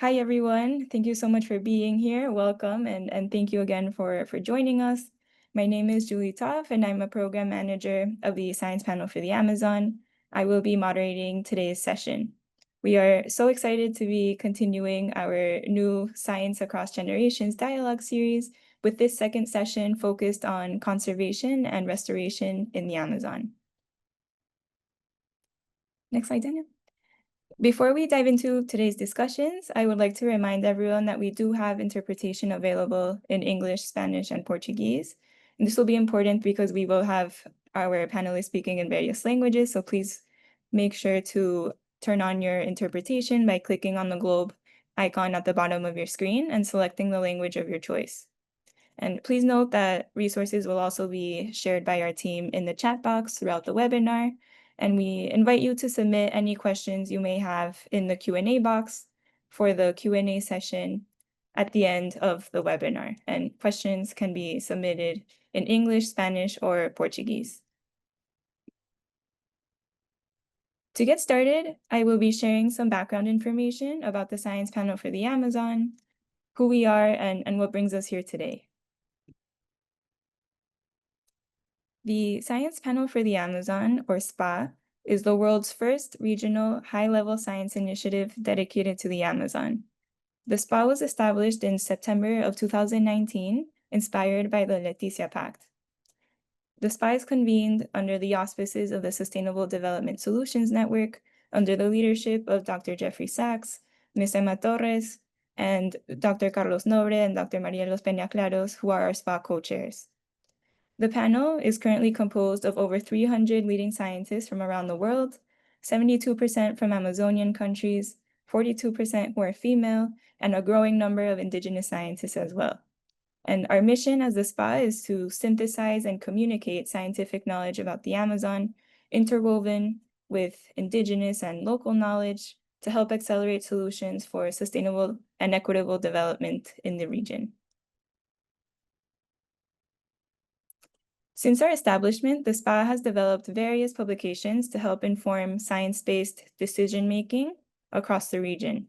Hi, everyone. Thank you so much for being here. Welcome, and thank you again for joining us. My name is Julie Toff, and I'm a program manager of the Science Panel for the Amazon. I will be moderating today's session. We are so excited to be continuing our new Science Across Generations dialogue series with this second session focused on conservation and restoration in the Amazon. Next slide, Daniel. Before we dive into today's discussions, I would like to remind everyone that we do have interpretation available in English, Spanish, and Portuguese. And this will be important because we will have our panelists speaking in various languages, so please make sure to turn on your interpretation by clicking on the globe icon at the bottom of your screen and selecting the language of your choice. And please note that resources will also be shared by our team in the chat box throughout the webinar. And we invite you to submit any questions you may have in the Q&A box for the Q&A session at the end of the webinar. And questions can be submitted in English, Spanish, or Portuguese. To get started, I will be sharing some background information about the Science Panel for the Amazon, who we are, and what brings us here today. The Science Panel for the Amazon, or SPA, is the world's first regional high-level science initiative dedicated to the Amazon. The SPA was established in September of 2019, inspired by the Leticia Pact. The SPA is convened under the auspices of the Sustainable Development Solutions Network, under the leadership of Dr. Jeffrey Sachs, Ms. Emma Torres, and Dr. Carlos Nobre and Dr. Marielos Peñaclaros, who are our SPA co-chairs. The panel is currently composed of over 300 leading scientists from around the world, 72% from Amazonian countries, 42% who are female, and a growing number of indigenous scientists as well. And our mission as the SPA is to synthesize and communicate scientific knowledge about the Amazon, interwoven with indigenous and local knowledge to help accelerate solutions for sustainable and equitable development in the region. Since our establishment, the SPA has developed various publications to help inform science-based decision-making across the region.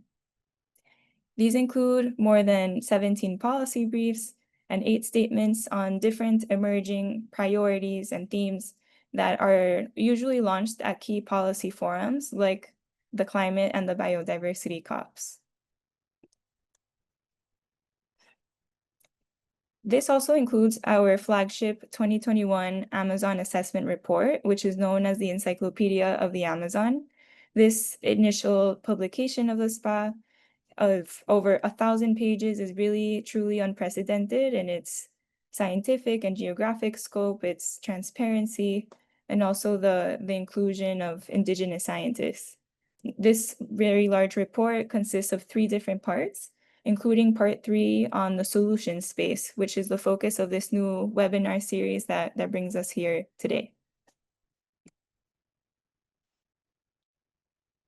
These include more than 17 policy briefs and 8 statements on different emerging priorities and themes that are usually launched at key policy forums like the climate and the biodiversity COPs. This also includes our flagship 2021 Amazon Assessment Report, which is known as the Encyclopedia of the Amazon. This initial publication of the SPA of over 1,000 pages is really truly unprecedented in its scientific and geographic scope, its transparency, and also the inclusion of indigenous scientists. This very large report consists of 3 different parts, including part 3 on the solution space, which is the focus of this new webinar series that brings us here today.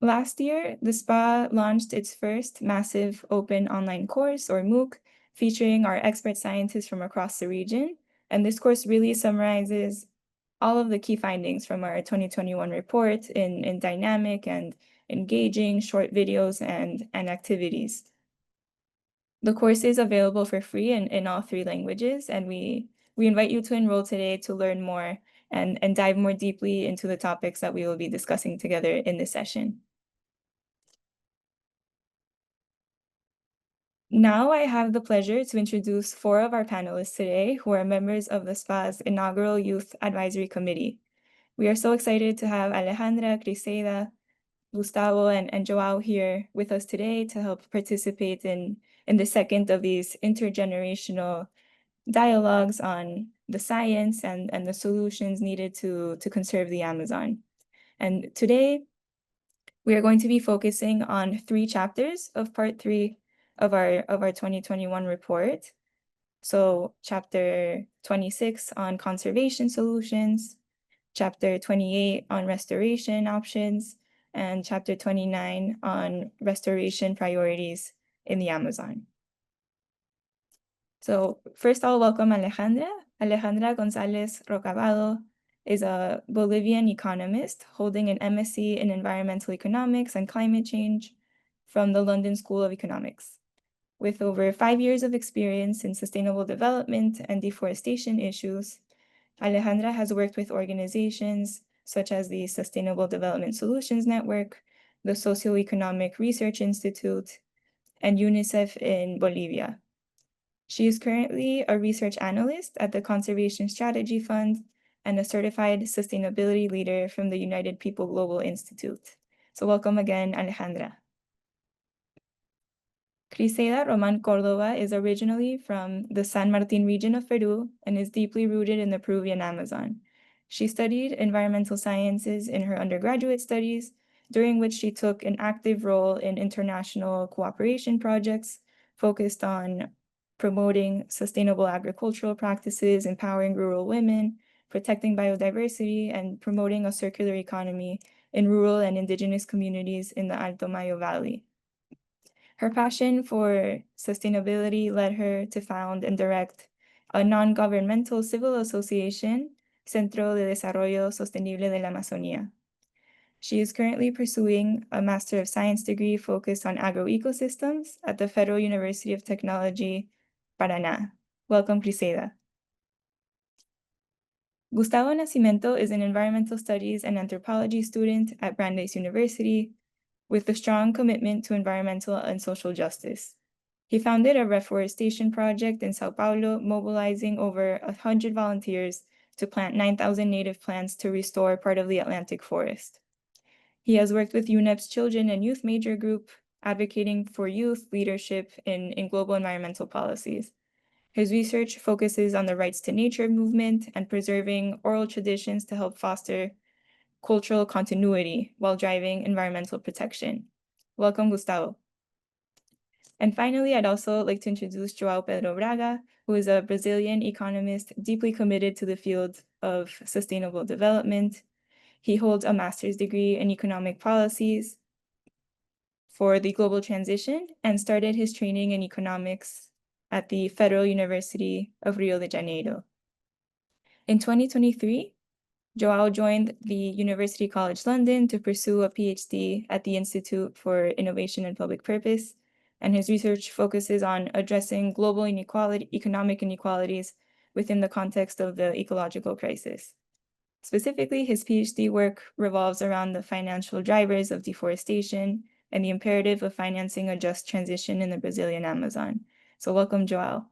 Last year, the SPA launched its first massive open online course, or MOOC, featuring our expert scientists from across the region. And this course really summarizes all of the key findings from our 2021 report in dynamic and engaging short videos and activities. The course is available for free in all 3 languages, and we invite you to enroll today to learn more and dive more deeply into the topics that we will be discussing together in this session. Now I have the pleasure to introduce 4 of our panelists today who are members of the SPA's inaugural Youth Advisory Committee. We are so excited to have Alejandra, Criseida, Gustavo, and Joao here with us today to help participate in the second of these intergenerational dialogues on the science and the solutions needed to conserve the Amazon. And today, we are going to be focusing on 3 chapters of part 3 of our 2021 report. So chapter 26 on conservation solutions, chapter 28 on restoration options, and chapter 29 on restoration priorities in the Amazon. So first I'll welcome Alejandra. Alejandra González Rocabado is a Bolivian economist holding an MSc in environmental economics and climate change from the London School of Economics. With over 5 years of experience in sustainable development and deforestation issues, Alejandra has worked with organizations such as the Sustainable Development Solutions Network, the Socioeconomic Research Institute, and UNICEF in Bolivia. She is currently a research analyst at the Conservation Strategy Fund and a certified sustainability leader from the United People Global Institute. So welcome again, Alejandra. Criseida Roman Cordova is originally from the San Martin region of Peru and is deeply rooted in the Peruvian Amazon. She studied environmental sciences in her undergraduate studies, during which she took an active role in international cooperation projects focused on promoting sustainable agricultural practices, empowering rural women, protecting biodiversity, and promoting a circular economy in rural and indigenous communities in the Alto Mayo Valley. Her passion for sustainability led her to found and direct a non-governmental civil association, Centro de Desarrollo Sostenible de la Amazonía. She is currently pursuing a Master of Science degree focused on agroecosystems at the Federal University of Technology, Paraná. Welcome, Criseida. Gustavo Nascimento is an environmental studies and anthropology student at Brandeis University, with a strong commitment to environmental and social justice. He founded a reforestation project in Sao Paulo, mobilizing over 100 volunteers to plant 9,000 native plants to restore part of the Atlantic forest. He has worked with UNEP's Children and Youth Major Group, advocating for youth leadership in global environmental policies. His research focuses on the rights to nature movement and preserving oral traditions to help foster cultural continuity while driving environmental protection. Welcome, Gustavo. And finally, I'd also like to introduce João Pedro Braga, who is a Brazilian economist deeply committed to the field of sustainable development. He holds a master's degree in economic policies for the global transition and started his training in economics at the Federal University of Rio de Janeiro. In 2023, João joined the University College London to pursue a PhD at the Institute for Innovation and Public Purpose, and his research focuses on addressing global economic inequalities within the context of the ecological crisis. Specifically, his PhD work revolves around the financial drivers of deforestation and the imperative of financing a just transition in the Brazilian Amazon. So welcome, João.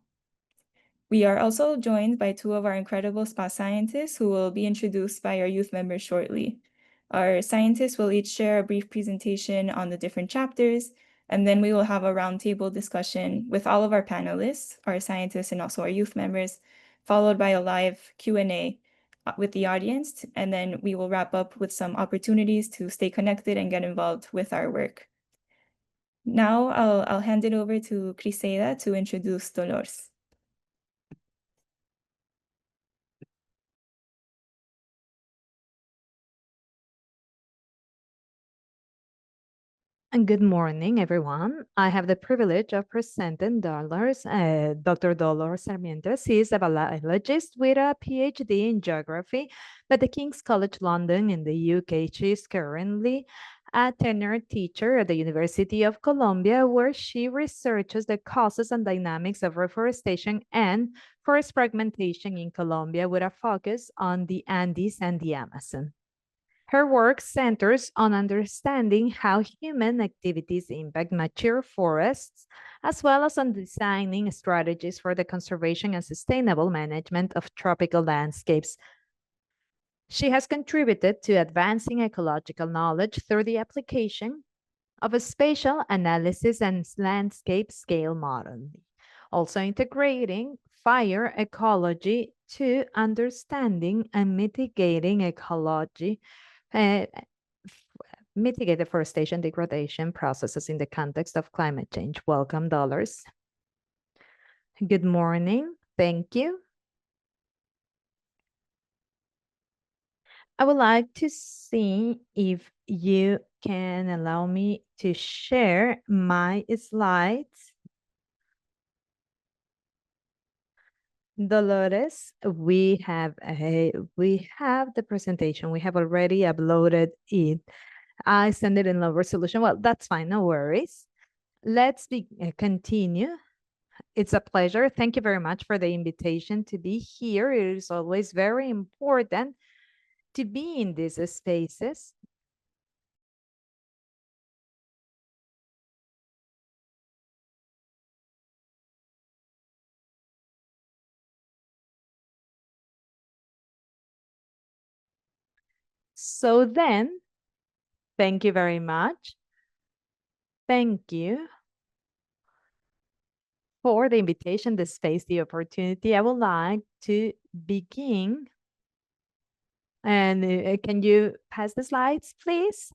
We are also joined by two of our incredible SPA scientists who will be introduced by our youth members shortly. Our scientists will each share a brief presentation on the different chapters, and then we will have a roundtable discussion with all of our panelists, our scientists, and also our youth members, followed by a live Q&A with the audience, and then we will wrap up with some opportunities to stay connected and get involved with our work. Now I'll hand it over to Criseida to introduce Dolores. And good morning, everyone. I have the privilege of presenting Dr. Dolores Sarmiento. She is a biologist with a PhD in geography at the King's College London in the UK. She is currently a tenured teacher at the University of Columbia, where she researches the causes and dynamics of reforestation and forest fragmentation in Colombia with a focus on the Andes and the Amazon. Her work centers on understanding how human activities impact mature forests, as well as on designing strategies for the conservation and sustainable management of tropical landscapes. She has contributed to advancing ecological knowledge through the application of a spatial analysis and landscape scale modeling, also integrating fire ecology to understanding and mitigating ecology mitigate deforestation degradation processes in the context of climate change. Welcome, Dolores. Good morning. Thank you. I would like to see if you can allow me to share my slides. Dolores, we have the presentation. We have already uploaded it. I send it in low resolution. Well, that's fine, no worries. let's continue. It's a pleasure. Thank you very much for the invitation to be here. It is always very important to be in these spaces. So then, thank you very much. Thank you for the invitation, the space, the opportunity. I would like to begin. And can you pass the slides, please?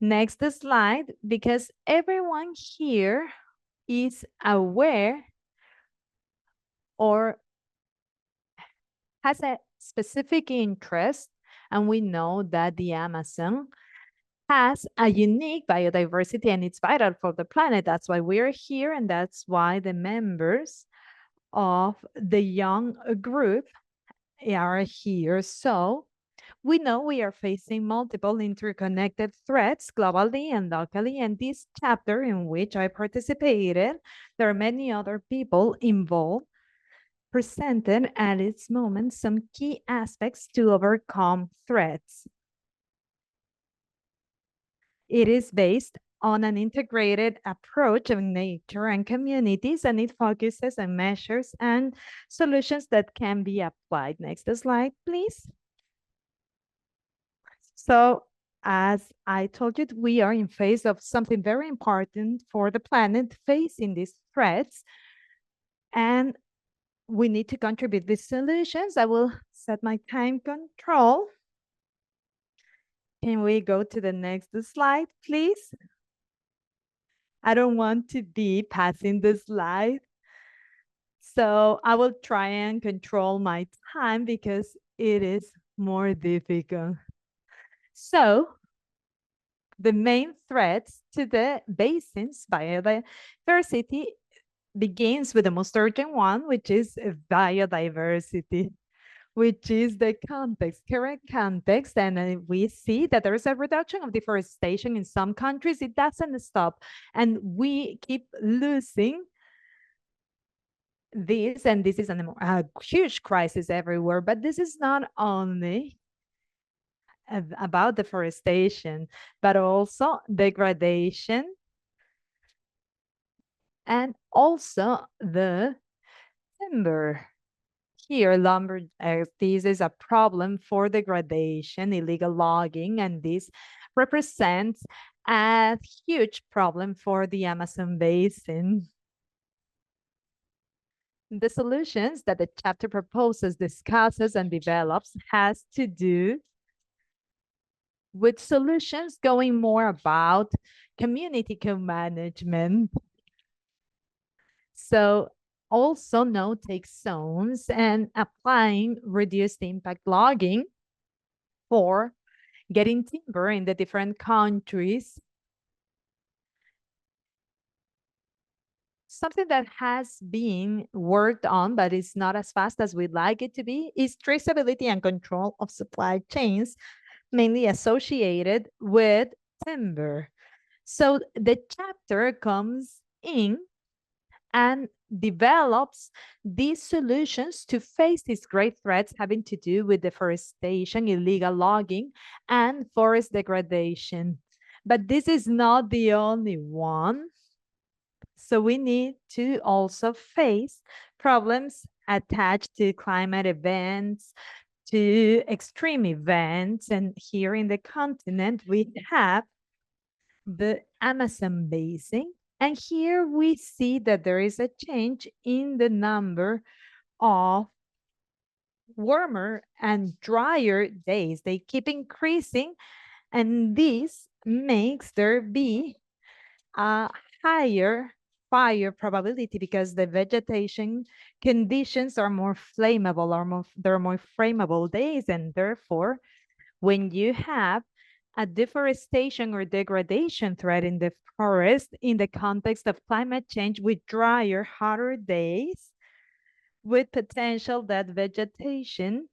Next slide, because everyone here is aware or has a specific interest, and we know that the Amazon has a unique biodiversity and it's vital for the planet. That's why we're here, and that's why the members of the young group are here. So we know we are facing multiple interconnected threats globally and locally, and this chapter in which I participated, there are many other people involved, presented at its moment some key aspects to overcome threats. It is based on an integrated approach of nature and communities, and it focuses on measures and solutions that can be applied. Next slide, please. So, as I told you, we are in face of something very important for the planet, facing these threats, and we need to contribute these solutions. I will set my time control. Can we go to the next slide, please? I don't want to be passing the slide. So I will try and control my time because it is more difficult. So the main threats to the basin's biodiversity begins with the most urgent one, which is biodiversity, which is the context, current context. And we see that there is a reduction of deforestation in some countries. It doesn't stop. And we keep losing this, and this is a huge crisis everywhere. But this is not only about deforestation, but also degradation, and also the timber. Here, lumber, this is a problem for degradation, illegal logging, and this represents a huge problem for the Amazon basin. The solutions that the chapter proposes, discusses, and develops has to do with solutions going more about community co-management. So also no-take zones and applying reduced impact logging for getting timber in the different countries. Something that has been worked on, but is not as fast as we'd like it to be, is traceability and control of supply chains, mainly associated with timber. So the chapter comes in and develops these solutions to face these great threats having to do with deforestation, illegal logging, and forest degradation. But this is not the only one. So we need to also face problems attached to climate events, to extreme events. And here in the continent, we have the Amazon basin. And here we see that there is a change in the number of warmer and drier days. They keep increasing, and this makes there be a higher fire probability because the vegetation conditions are more flammable, or there are more flammable days, and therefore when you have a deforestation or degradation threat in the forest in the context of climate change with drier, hotter days, with potential that vegetation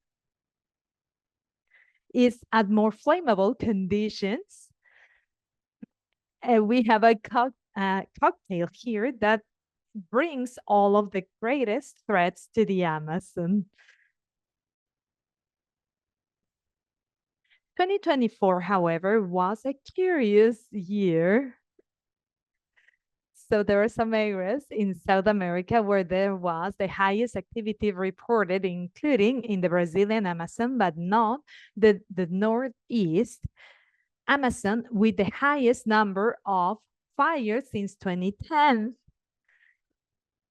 is at more flammable conditions, we have a a cocktail here that brings all of the greatest threats to the Amazon. 2024, however, was a curious year. So there are some areas in South America where there was the highest activity reported, including in the Brazilian Amazon, but not the Northeast Amazon, with the highest number of fires since 2010.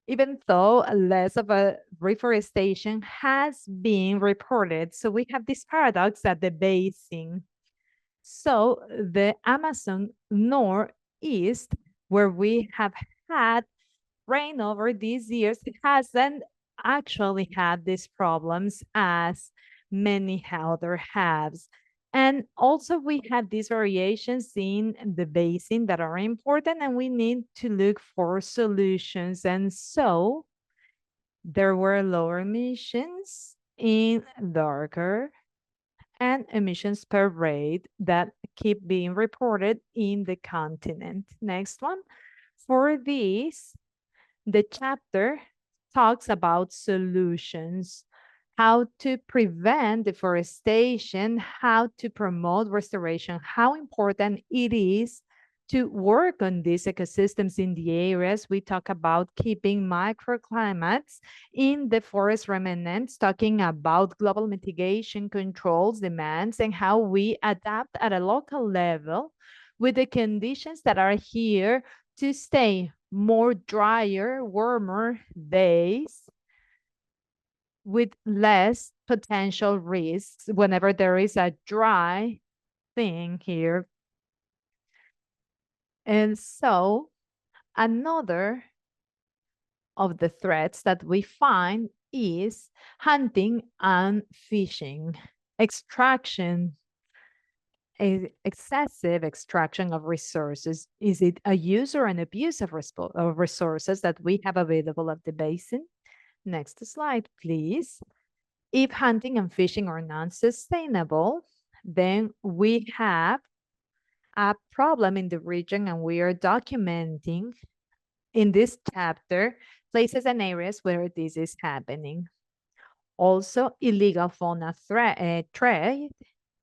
Even though less of a reforestation has been reported. So we have this paradox at the basin. So the Amazon Northeast, where we have had rain over these years, it hasn't actually had these problems as many other have. And also we have these variations in the basin that are important, and we need to look for solutions. And so there were lower emissions in darker and emissions per rate that keep being reported in the continent. Next one. For this, the chapter talks about solutions, how to prevent deforestation, how to promote restoration, how important it is to work on these ecosystems in the areas. We talk about keeping microclimates in the forest remnants, talking about global mitigation controls, demands, and how we adapt at a local level with the conditions that are here to stay: more drier, warmer days with less potential risks whenever there is a dry thing here. And so another of the threats that we find is hunting and fishing, extraction, excessive extraction of resources. Is it a use or an abuse of resources that we have available at the basin? Next slide, please. If hunting and fishing are non-sustainable, then we have a problem in the region, and we are documenting in this chapter places and areas where this is happening. Also, illegal fauna trade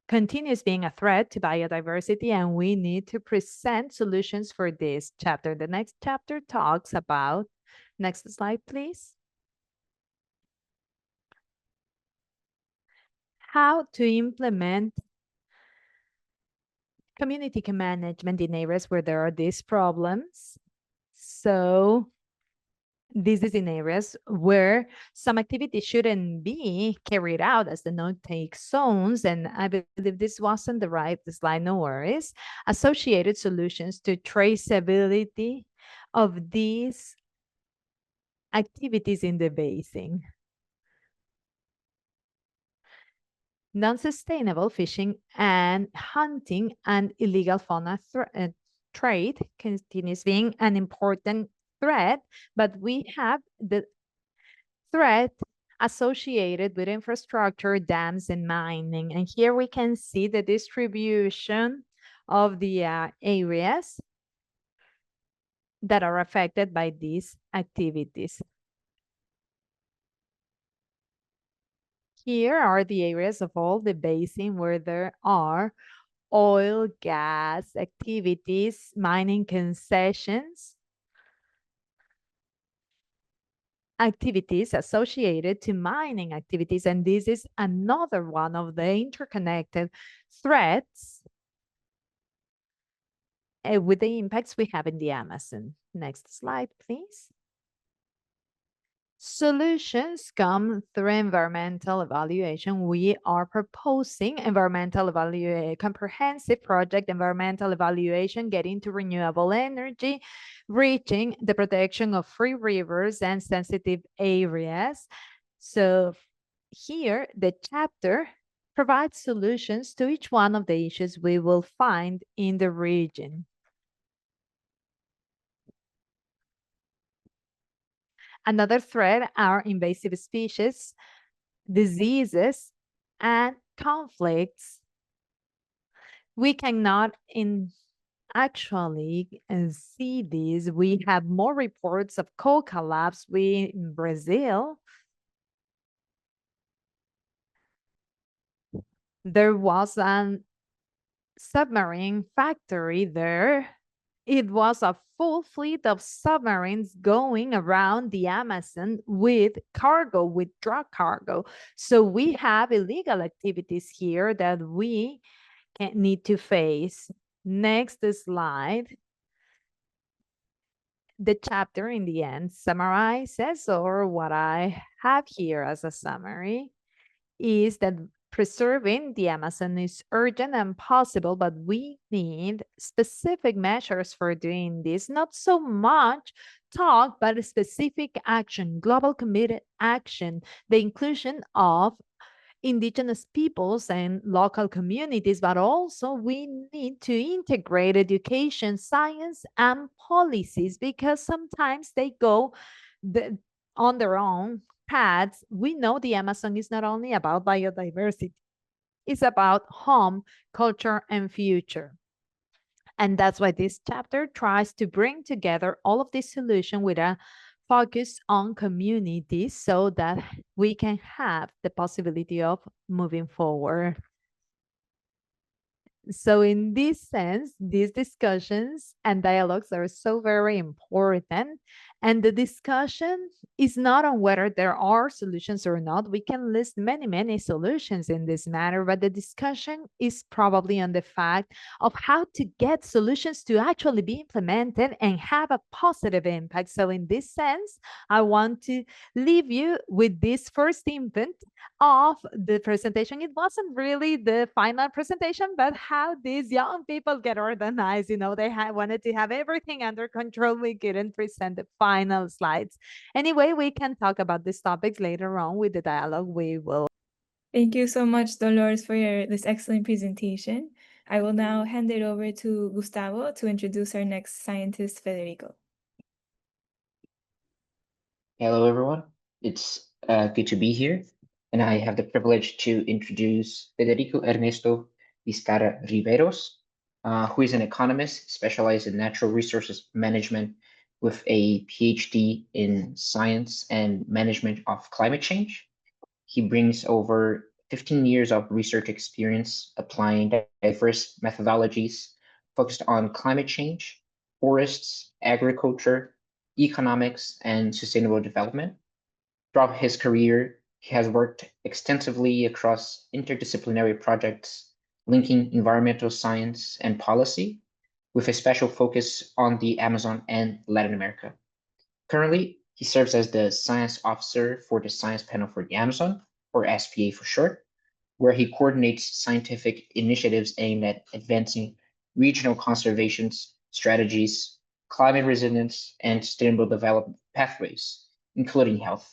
continues being a threat to biodiversity, and we need to present solutions for this chapter. The next chapter talks about, next slide, please, how to implement community management in areas where there are these problems. So this is in areas where some activity shouldn't be carried out as the no-take zones. And I believe this wasn't the right slide, no worries. Associated solutions to traceability of these activities in the basin. Non-sustainable fishing and hunting and illegal fauna trade continues being an important threat, but we have the threat associated with infrastructure, dams, and mining. And here we can see the distribution of the areas that are affected by these activities. Here are the areas of all the basin where there are oil, gas activities, mining concessions, activities associated to mining activities. And this is another one of the interconnected threats with the impacts we have in the Amazon. Next slide, please. Solutions come through environmental evaluation. We are proposing comprehensive project environmental evaluation, getting to renewable energy, reaching the protection of free rivers and sensitive areas. So here, the chapter provides solutions to each one of the issues we will find in the region. Another threat are invasive species, diseases, and conflicts. We cannot actually see this. We have more reports of coal collapse in Brazil. There was an submarine factory there. It was a full fleet of submarines going around the Amazon with cargo, with drug cargo. So we have illegal activities here that we need to face. Next slide. The chapter in the end summarizes, or what I have here as a summary, is that preserving the Amazon is urgent and possible, but we need specific measures for doing this. Not so much talk, but specific action, global committed action, the inclusion of indigenous peoples and local communities, but also we need to integrate education, science, and policies because sometimes they go on their own paths. We know the Amazon is not only about biodiversity, it's about home, culture, and future. And that's why this chapter tries to bring together all of this solution with a focus on communities so that we can have the possibility of moving forward. So in this sense, these discussions and dialogues are so very important. And the discussion is not on whether there are solutions or not. We can list many, many solutions in this matter, but the discussion is probably on the fact of how to get solutions to actually be implemented and have a positive impact. So in this sense, I want to leave you with this first input of the presentation. It wasn't really the final presentation, but how these young people get organized. You know, they wanted to have everything under control. We couldn't present the final slides. Anyway, we can talk about these topics later on with the dialogue we will. Thank you so much, Dolores, for this excellent presentation. I will now hand it over to Gustavo to introduce our next scientist, Federico. Hello, everyone. It's good to be here. And I have the privilege to introduce Federico Ernesto Vizcarra Riveros, who is an economist specialized in natural resources management with a PhD in science and management of climate change. He brings over 15 years of research experience applying diverse methodologies focused on climate change, forests, agriculture, economics, and sustainable development. Throughout his career, he has worked extensively across interdisciplinary projects linking environmental science and policy, with a special focus on the Amazon and Latin America. Currently, he serves as the science officer for the Science Panel for the Amazon, or SPA for short, where he coordinates scientific initiatives aimed at advancing regional conservation strategies, climate resilience, and sustainable development pathways, including health.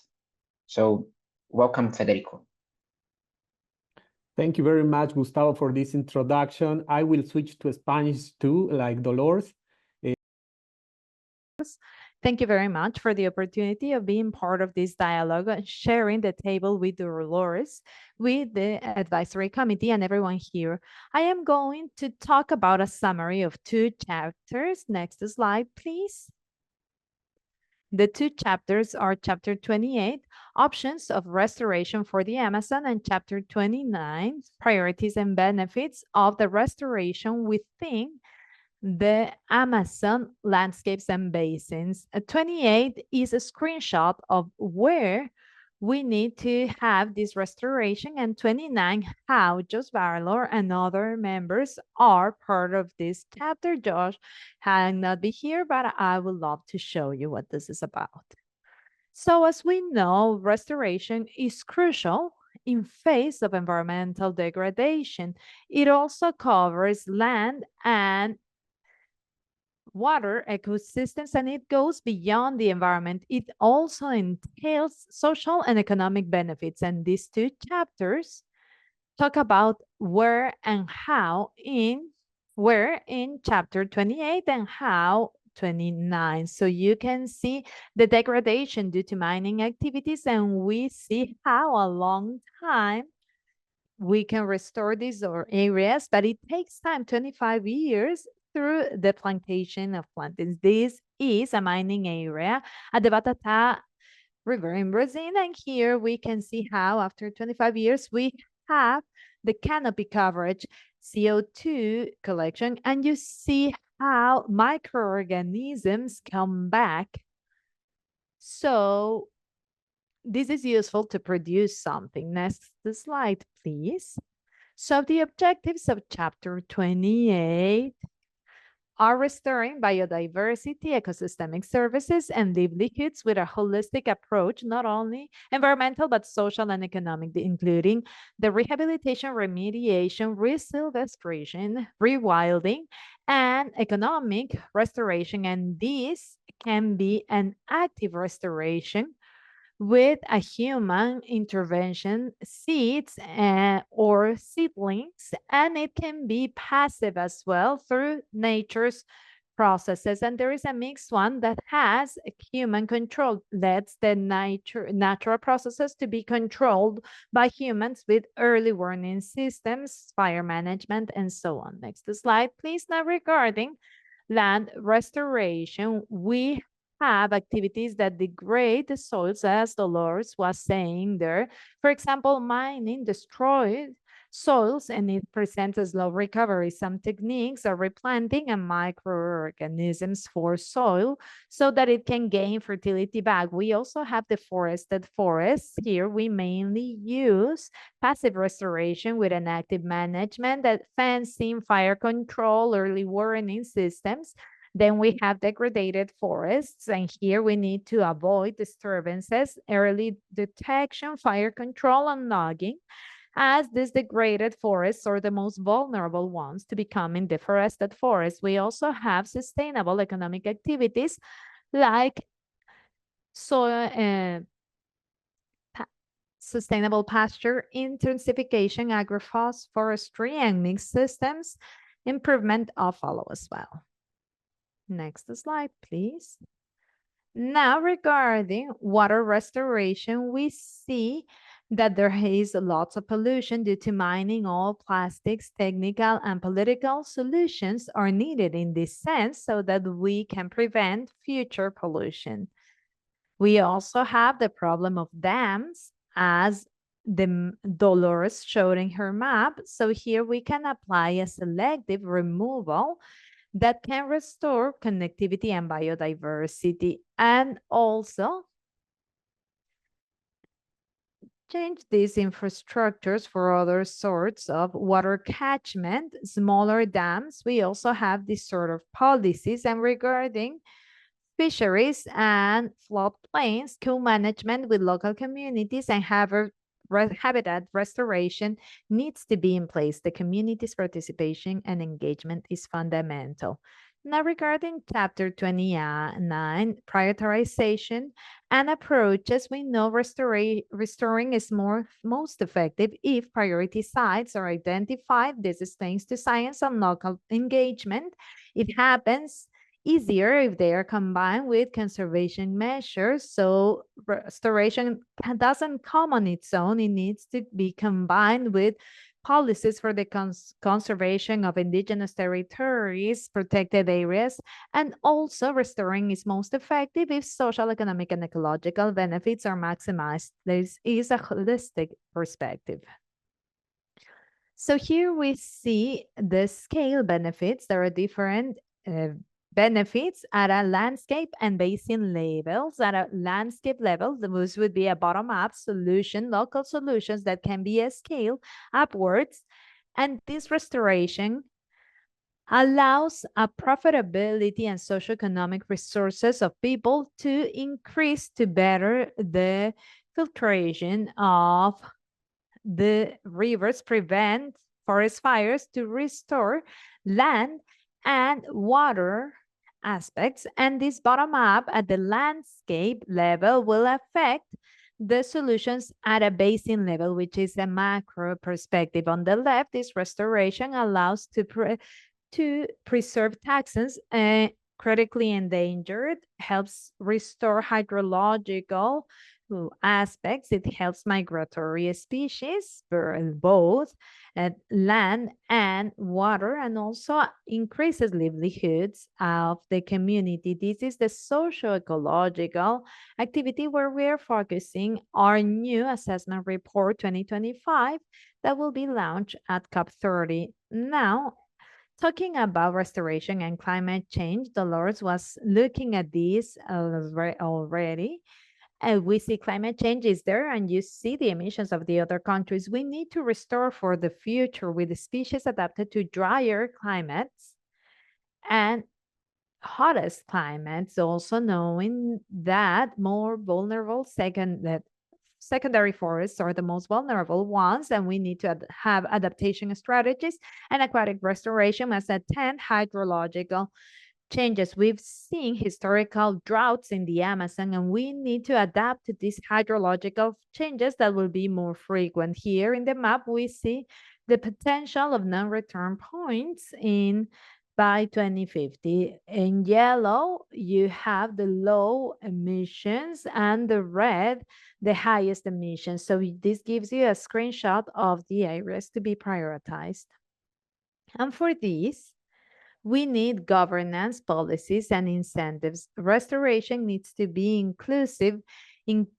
So welcome, Federico. Thank you very much, Gustavo, for this introduction. I will switch to Spanish too, like Dolores. Thank you very much for the opportunity of being part of this dialogue and sharing the table with Dolores, with the advisory committee and everyone here. I am going to talk about a summary of 2 chapters. Next slide, please. The 2 chapters are chapter 28, options of restoration for the Amazon, and chapter 29, priorities and benefits of the restoration within the Amazon landscapes and basins. 28 is a screenshot of where we need to have this restoration, and 29, how Josh Barlow and other members are part of this chapter. Josh cannot be here, but I would love to show you what this is about. So as we know, restoration is crucial in face of environmental degradation. It also covers land and water ecosystems, and it goes beyond the environment. It also entails social and economic benefits. And these 2 chapters talk about where and how in chapter 28 and how 29. So you can see the degradation due to mining activities, and we see how a long time we can restore these areas, but it takes time, 25 years, through the plantation of plantains. This is a mining area at the Batata River in Brazil. And here we can see how after 25 years, we have the canopy coverage, CO2 collection, and you see how microorganisms come back. So this is useful to produce something. Next slide, please. So the objectives of chapter 28 are restoring biodiversity, ecosystemic services, and livelihoods with a holistic approach, not only environmental, but social and economic, including the rehabilitation, remediation, resilvestration, rewilding, and economic restoration. And this can be an active restoration with a human intervention, seeds or seedlings, and it can be passive as well through nature's processes. And there is a mixed one that has human control. That's the natural processes to be controlled by humans with early warning systems, fire management, and so on. Next slide, please. Now, regarding land restoration, we have activities that degrade the soils, as Dolores was saying there. For example, mining destroys soils and it presents a slow recovery. Some techniques are replanting and microorganisms for soil so that it can gain fertility back. We also have deforested forests. Here we mainly use passive restoration with an active management, that fencing, fire control, early warning systems. Then we have degraded forests, and here we need to avoid disturbances, early detection, fire control, and logging, as these degraded forests are the most vulnerable ones to becoming deforested forests. We also have sustainable economic activities like soil, sustainable pasture, intensification, agroforestry, and mixed systems, improvement of fallow as well. Next slide, please. Now, regarding water restoration, we see that there is lots of pollution due to mining. All plastics, technical and political solutions are needed in this sense so that we can prevent future pollution. We also have the problem of dams, as the Dolores showed in her map. So here we can apply a selective removal that can restore connectivity and biodiversity, and also change these infrastructures for other sorts of water catchment, smaller dams. We also have this sort of policies. And regarding fisheries and floodplains, co-management with local communities and habitat restoration needs to be in place. The community's participation and engagement is fundamental. Now, regarding chapter 29, prioritization and approaches, we know restoring is most effective if priority sites are identified. This is thanks to science and local engagement. It happens easier if they are combined with conservation measures. So restoration doesn't come on its own. It needs to be combined with policies for the conservation of indigenous territories, protected areas, and also restoring is most effective if social, economic, and ecological benefits are maximized. This is a holistic perspective. So here we see the scale benefits. There are different benefits at a landscape and basin levels. At a landscape level, this would be a bottom-up solution, local solutions that can be scaled upwards. And this restoration allows a profitability and socioeconomic resources of people to increase to better the filtration of the rivers, prevent forest fires, to restore land and water aspects. And this bottom up at the landscape level will affect the solutions at a basin level, which is a macro perspective. On the left, this restoration allows to preserve taxons critically endangered, helps restore hydrological two aspects. It helps migratory species, both at land and water, and also increases livelihoods of the community. This is the socio-ecological activity where we're focusing our new assessment report 2025 that will be launched at COP30. Now, talking about restoration and climate change, Dolores was looking at this already. And we see climate change is there, and you see the emissions of the other countries. We need to restore for the future with the species adapted to drier climates and hottest climates, also knowing that more vulnerable secondary forests are the most vulnerable ones, and we need to have adaptation strategies and aquatic restoration must attend hydrological changes. We've seen historical droughts in the Amazon, and we need to adapt to these hydrological changes that will be more frequent. Here in the map, we see the potential of non-return points by 2050. In yellow, you have the low emissions, and the red, the highest emissions. So this gives you a screenshot of the areas to be prioritized. And for this, we need governance policies and incentives. Restoration needs to be inclusive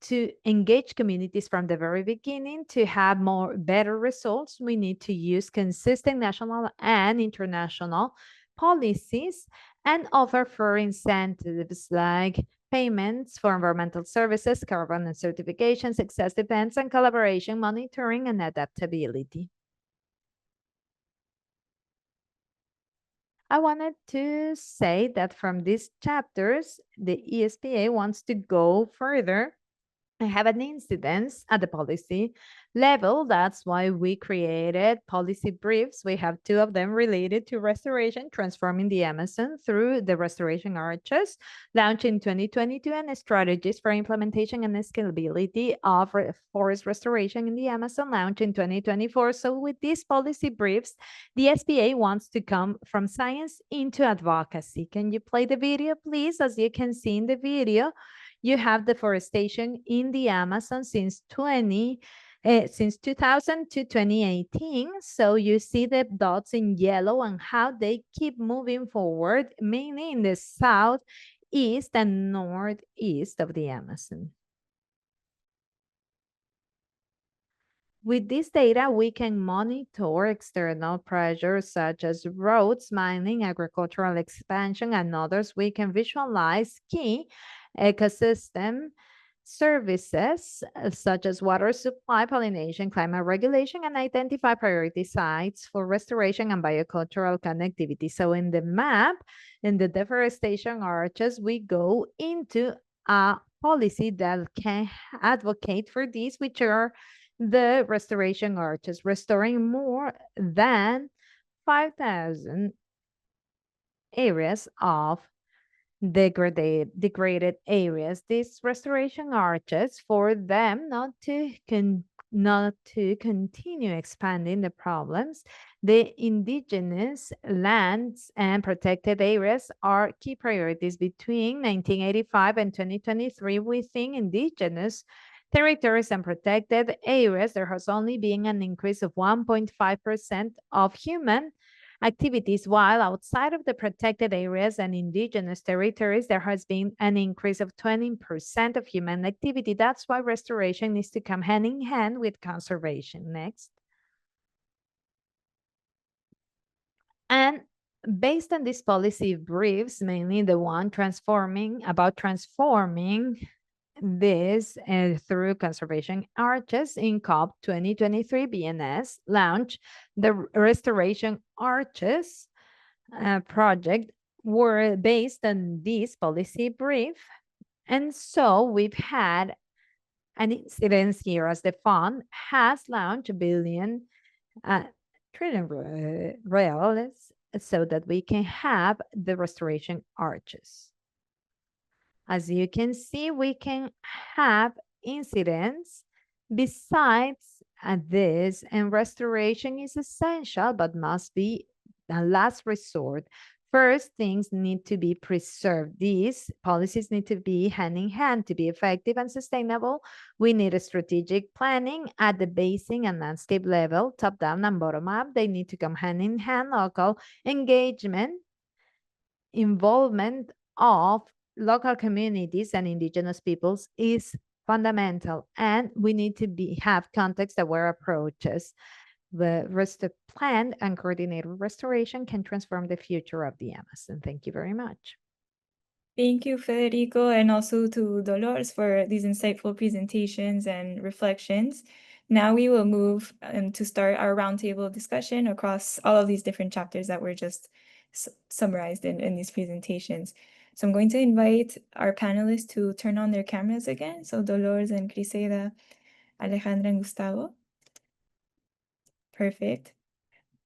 to engage communities from the very beginning. To have better results, we need to use consistent national and international policies and offer fair incentives like payments for environmental services, carbon and certifications, success depends on collaboration, monitoring, and adaptability. I wanted to say that from these chapters, the ESPA wants to go further and have an incidence at the policy level. That's why we created policy briefs. We have two of them related to restoration, transforming the Amazon through the restoration arches, launched in 2022, and strategies for implementation and scalability of forest restoration in the Amazon, launched in 2024. So with these policy briefs, the SPA wants to come from science into advocacy. Can you play the video, please? As you can see in the video, you have deforestation in the Amazon since 2000 to 2018. So you see the dots in yellow and how they keep moving forward, mainly in the southeast and northeast of the Amazon. With this data, we can monitor external pressures such as roads, mining, agricultural expansion, and others. We can visualize key ecosystem services such as water supply, pollination, climate regulation, and identify priority sites for restoration and biocultural connectivity. So in the map, in the deforestation arches, we go into a policy that can advocate for these, which are the restoration arches, restoring more than 5,000 areas of degraded areas. These restoration arches, for them not to continue expanding the problems, the indigenous lands and protected areas are key priorities. Between 1985 and 2023, within indigenous territories and protected areas, there has only been an increase of 1.5% of human activities, while outside of the protected areas and indigenous territories, there has been an increase of 20% of human activity. That's why restoration needs to come hand in hand with conservation. Next. And based on these policy briefs, mainly the one transforming this through conservation arches, in COP 2023, BNS launched the Restoration Arches project were based on this policy brief. And so we've had an incidence here as the fund has launched $1 trillion reals so that we can have the restoration arches. As you can see, we can have incidents besides this, and restoration is essential, but must be a last resort First, things need to be preserved. These policies need to be hand in hand to be effective and sustainable. We need a strategic planning at the basic and landscape level, top down and bottom up. They need to come hand in hand. Local engagement, involvement of local communities and indigenous peoples is fundamental, and we need to have context-aware approaches. The planned and coordinated restoration can transform the future of the Amazon. Thank you very much. Thank you, Federico, and also to Dolores for these insightful presentations and reflections. Now we will move to start our roundtable discussion across all of these different chapters that were just summarized in these presentations. So I'm going to invite our panelists to turn on their cameras again. So Dolores and Criseyda, Alejandra and Gustavo. Perfect.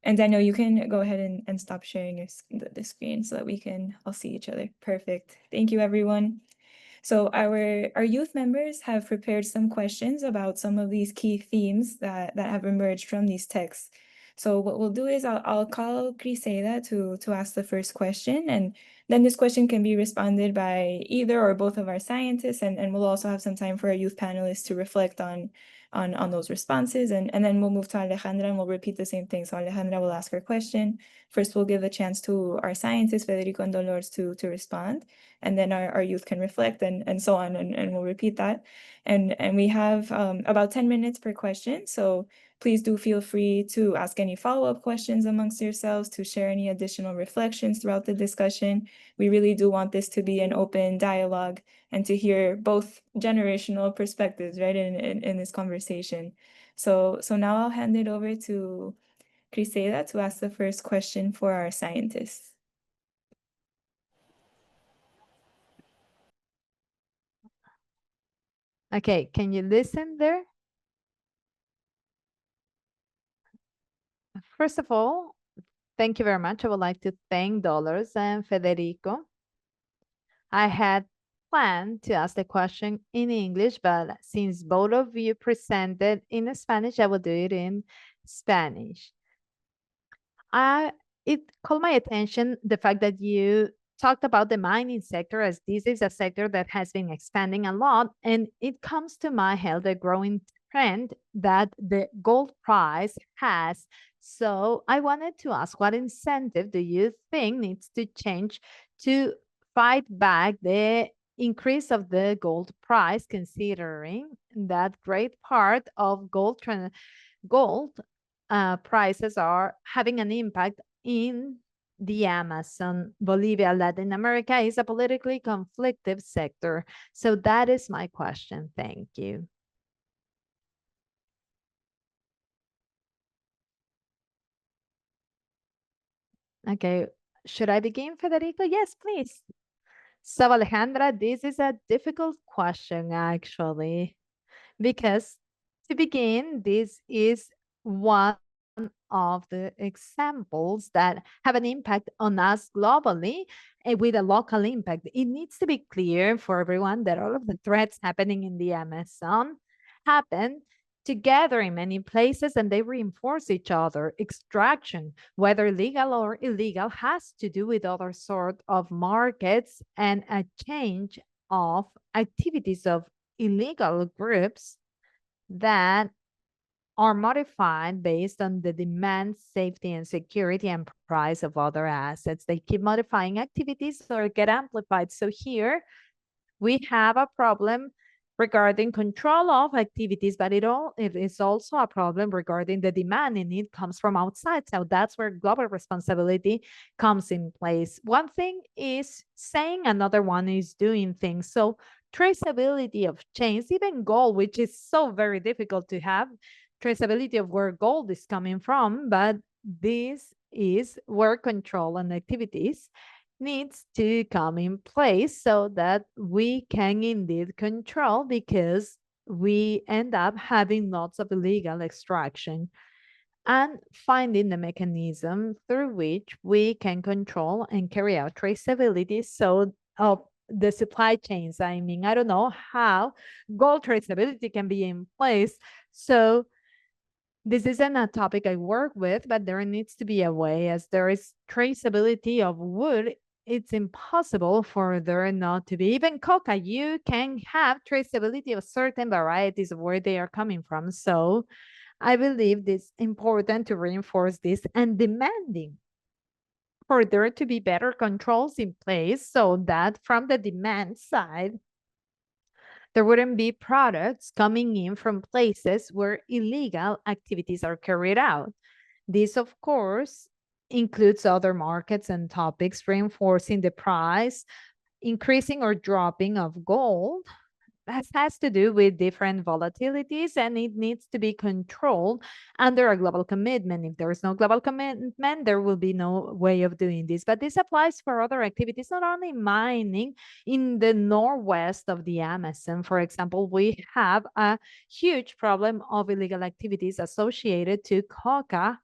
And Daniel, you can go ahead and stop sharing the screen so that we can all see each other. Perfect. Thank you, everyone. So our youth members have prepared some questions about some of these key themes that have emerged from these texts. So what we'll do is I'll call Criseyda to ask the first question, and then this question can be responded by either or both of our scientists, and we'll also have some time for our youth panelists to reflect on those responses, and then we'll move to Alejandra and we'll repeat the same thing. So Alejandra will ask her question. First, we'll give a chance to our scientists, Federico and Dolores, to respond, and then our youth can reflect and so on, and we'll repeat that. And we have about 10 minutes per question. So please do feel free to ask any follow-up questions amongst yourselves, to share any additional reflections throughout the discussion. We really do want this to be an open dialogue and to hear both generational perspectives, right, in this conversation. So now I'll hand it over to Criseyda to ask the first question for our scientists. Okay, can you listen there? First of all, thank you very much. I would like to thank Dolores and Federico. I had planned to ask the question in English, but since both of you presented in Spanish, I will do it in Spanish. It caught my attention the fact that you talked about the mining sector, as this is a sector that has been expanding a lot, and it comes to my head the growing trend that the gold price has. So I wanted to ask, what incentive do you think needs to change to fight back the increase of the gold price, considering that great part of gold prices are having an impact in the Amazon? Bolivia, Latin America is a politically conflictive sector. So that is my question. Thank you. Okay, should I begin, Federico? Yes, please. So Alejandra, this is a difficult question actually, because to begin, this is one of the examples that have an impact on us globally with a local impact. It needs to be clear for everyone that all of the threats happening in the Amazon happen together in many places, and they reinforce each other. Extraction, whether legal or illegal, has to do with other sort of markets and a change of activities of illegal groups that are modified based on the demand, safety, and security and price of other assets. They keep modifying activities or get amplified. So here we have a problem regarding control of activities, but it is also a problem regarding the demand, and it comes from outside. So that's where global responsibility comes in place. One thing is saying, another one is doing things. So traceability of chains, even gold, which is so very difficult to have, traceability of where gold is coming from, but this is where control and activities needs to come in place so that we can indeed control, because we end up having lots of illegal extraction, and finding the mechanism through which we can control and carry out traceability so of the supply chains. I mean, I don't know how gold traceability can be in place so This isn't a topic I work with, but there needs to be a way, as there is traceability of wood. It's impossible for there not to be. Even coca, you can have traceability of certain varieties of where they are coming from. So I believe it's important to reinforce this and demanding for there to be better controls in place so that from the demand side, there wouldn't be products coming in from places where illegal activities are carried out. This, of course, includes other markets and topics, reinforcing the price, increasing or dropping of gold. That has to do with different volatilities and it needs to be controlled under a global commitment. If there is no global commitment, there will be no way of doing this. But this applies for other activities, not only mining in the northwest of the Amazon. For example, we have a huge problem of illegal activities associated to coca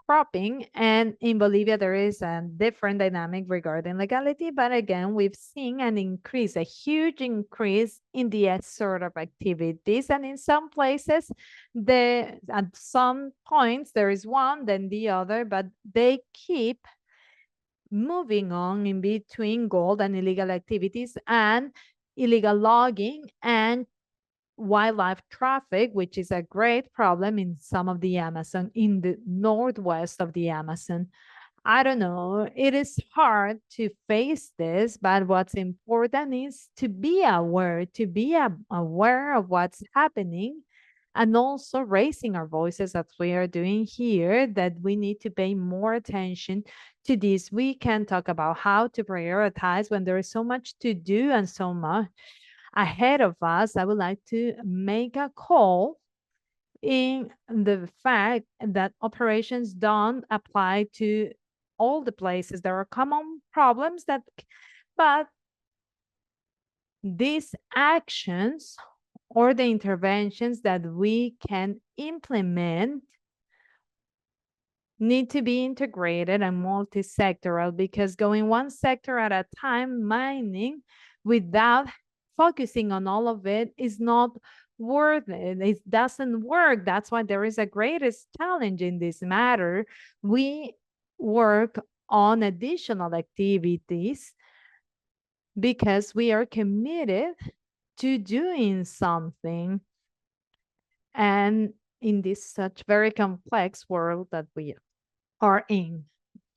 cropping. And in Bolivia, there is a different dynamic regarding legality. But again, we've seen an increase, a huge increase in the sort of activities. And in some places, at some points, there is one, then the other, but they keep moving on in between gold and illegal activities and illegal logging and wildlife traffic, which is a great problem in some of the Amazon, in the northwest of the Amazon. I don't know, it is hard to face this, but what's important is to be aware, aware of what's happening and also raising our voices as we are doing here, that we need to pay more attention to this. We can talk about how to prioritize when there is so much to do and so much ahead of us. I would like to make a call in the fact that operations don't apply to all the places. There are common problems but these actions or the interventions that we can implement need to be integrated and multi-sectoral, because going one sector at a time, mining without focusing on all of it is not worth it. It doesn't work. That's why there is a greatest challenge in this matter. We work on additional activities because we are committed to doing something. And in this such very complex world that we are in.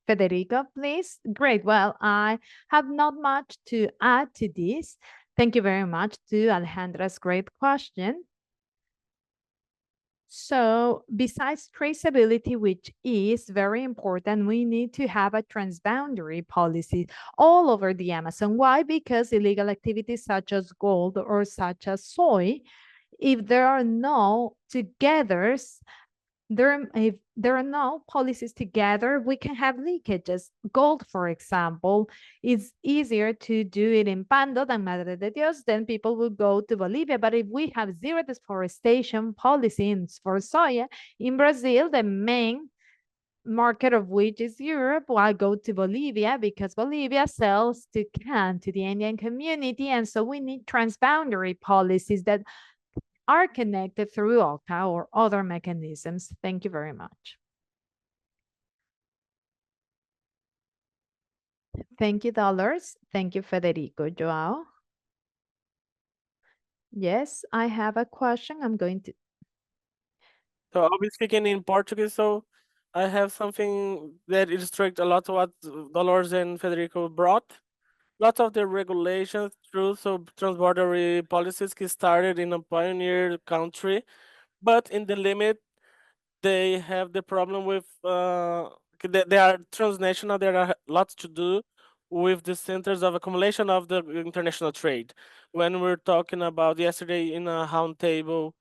Federico, please. Great. Well, I have not much to add to this. Thank you very much to Alejandra's great question. So besides traceability, which is very important, we need to have a transboundary policy all over the Amazon. Why? Because illegal activities such as gold or such as soy, if there are no togethers, if there are no policies together, we can have leakages. Gold, for example, is easier to do it in Pando than Madre de Dios, then people will go to Bolivia. But if we have zero deforestation policies for soya, in Brazil, the main market of which is Europe, well, I go to Bolivia because Bolivia sells to the Indian community. And so we need transboundary policies that are connected through OCA or other mechanisms. Thank you very much. Thank you, Dollars. Thank you, Federico. Joao? Yes, I have a question. I'm going to... So I'll be speaking in Portuguese, so I have something that illustrates a lot of what Dolores and Federico brought. Lots of the regulations through transborder policies started in a pioneer country, but in the limit, they have the problem with they are transnational. There are lots to do with the centers of accumulation of the international trade. When we're talking about yesterday in a round table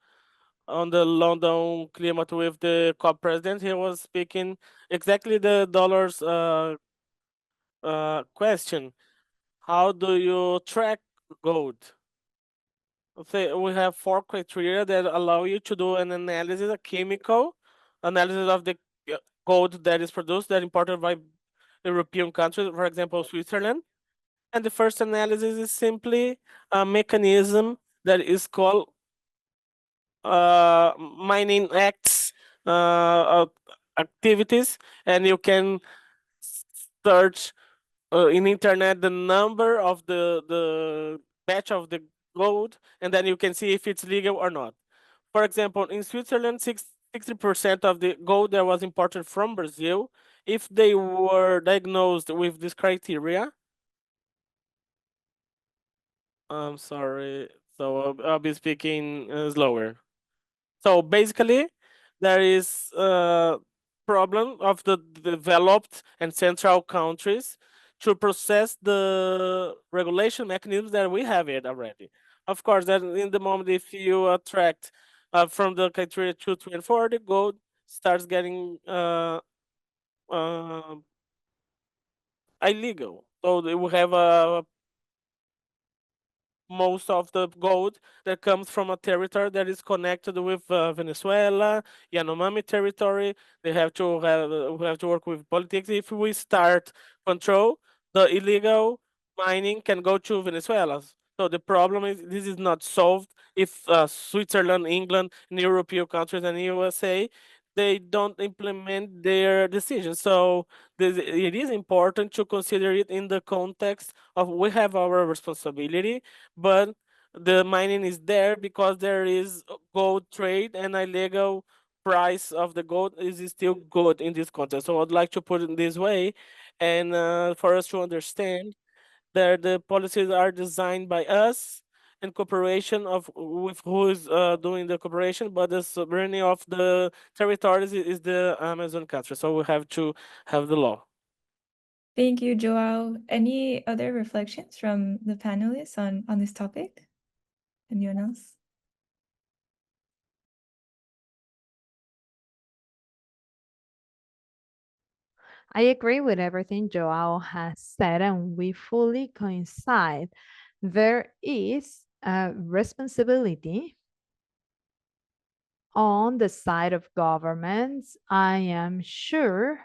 on the London climate with the COP president, he was speaking exactly the dollars question. How do you track gold? Okay, we have 4 criteria that allow you to do an analysis, a chemical analysis of the gold that is produced, that imported by European countries, for example, Switzerland. And the first analysis is simply a mechanism that is called mining acts activities, and you can search in internet the number of the batch of the gold, and then you can see if it's legal or not. For example, in Switzerland, 60% of the gold that was imported from Brazil, if they were diagnosed with this criteria, I'm sorry, so I'll be speaking slower. So basically, there is a problem of the developed and central countries to process the regulation mechanisms that we have it already. Of course, that in the moment, if you attract from the criteria 2, 3, and 4, the gold starts getting illegal. So they will have most of the gold that comes from a territory that is connected with Venezuela, Yanomami territory. They have to we have to work with politics. If we start control, the illegal mining can go to Venezuela. So the problem is this is not solved if Switzerland, England, and European countries and USA they don't implement their decisions. So it is important to consider it in the context of we have our responsibility, but the mining is there because there is gold trade and illegal price of the gold is still good in this context. So I'd like to put it this way, and for us to understand that the policies are designed by us in cooperation of with who is doing the cooperation, but the sovereignty of the territories is the Amazon country. So we have to have the law. Thank you, Joao. Any other reflections from the panelists on this topic? Anyone else? I agree with everything Joao has said, and we fully coincide. There is a responsibility on the side of governments. I am sure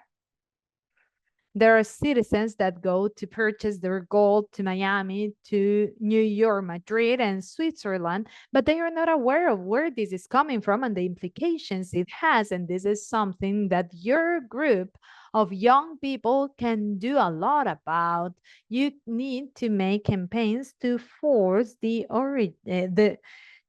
there are citizens that go to purchase their gold to Miami, to New York, Madrid, and Switzerland, but they are not aware of where this is coming from and the implications it has. And this is something that your group of young people can do a lot about. You need to make campaigns to force the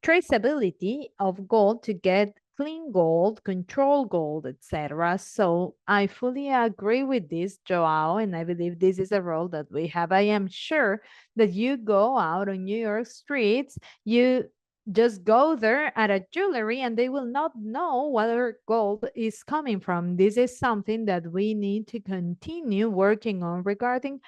traceability of gold to get clean gold, control gold, etc. So I fully agree with this, Joao, and I believe this is a role that we have. I am sure that you go out on New York streets, you just go there at a jewelry and they will not know where gold is coming from. This is something that we need to continue working on regarding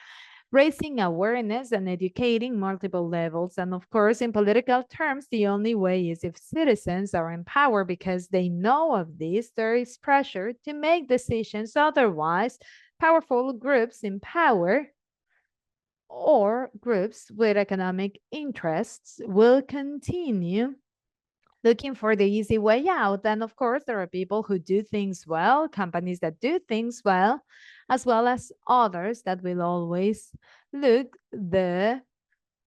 raising awareness and educating multiple levels. And of course, in political terms, the only way is if citizens are empowered because they know of this, there is pressure to make decisions. Otherwise, powerful groups in power or groups with economic interests will continue looking for the easy way out. And of course, there are people who do things well, companies that do things well, as well as others that will always look the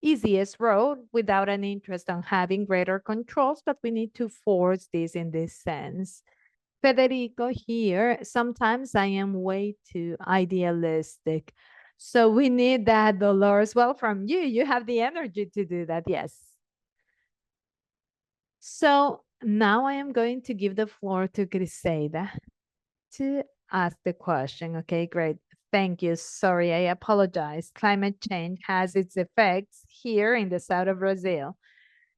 easiest road without an interest on having greater controls, but we need to force this in this sense. Federico here, sometimes I am way too idealistic. So we need that, Dolores. Well, from you, you have the energy to do that, yes. So now I am going to give the floor to Griselda to ask the question. Okay, great. Thank you. Sorry, I apologize. Climate change has its effects here in the south of Brazil.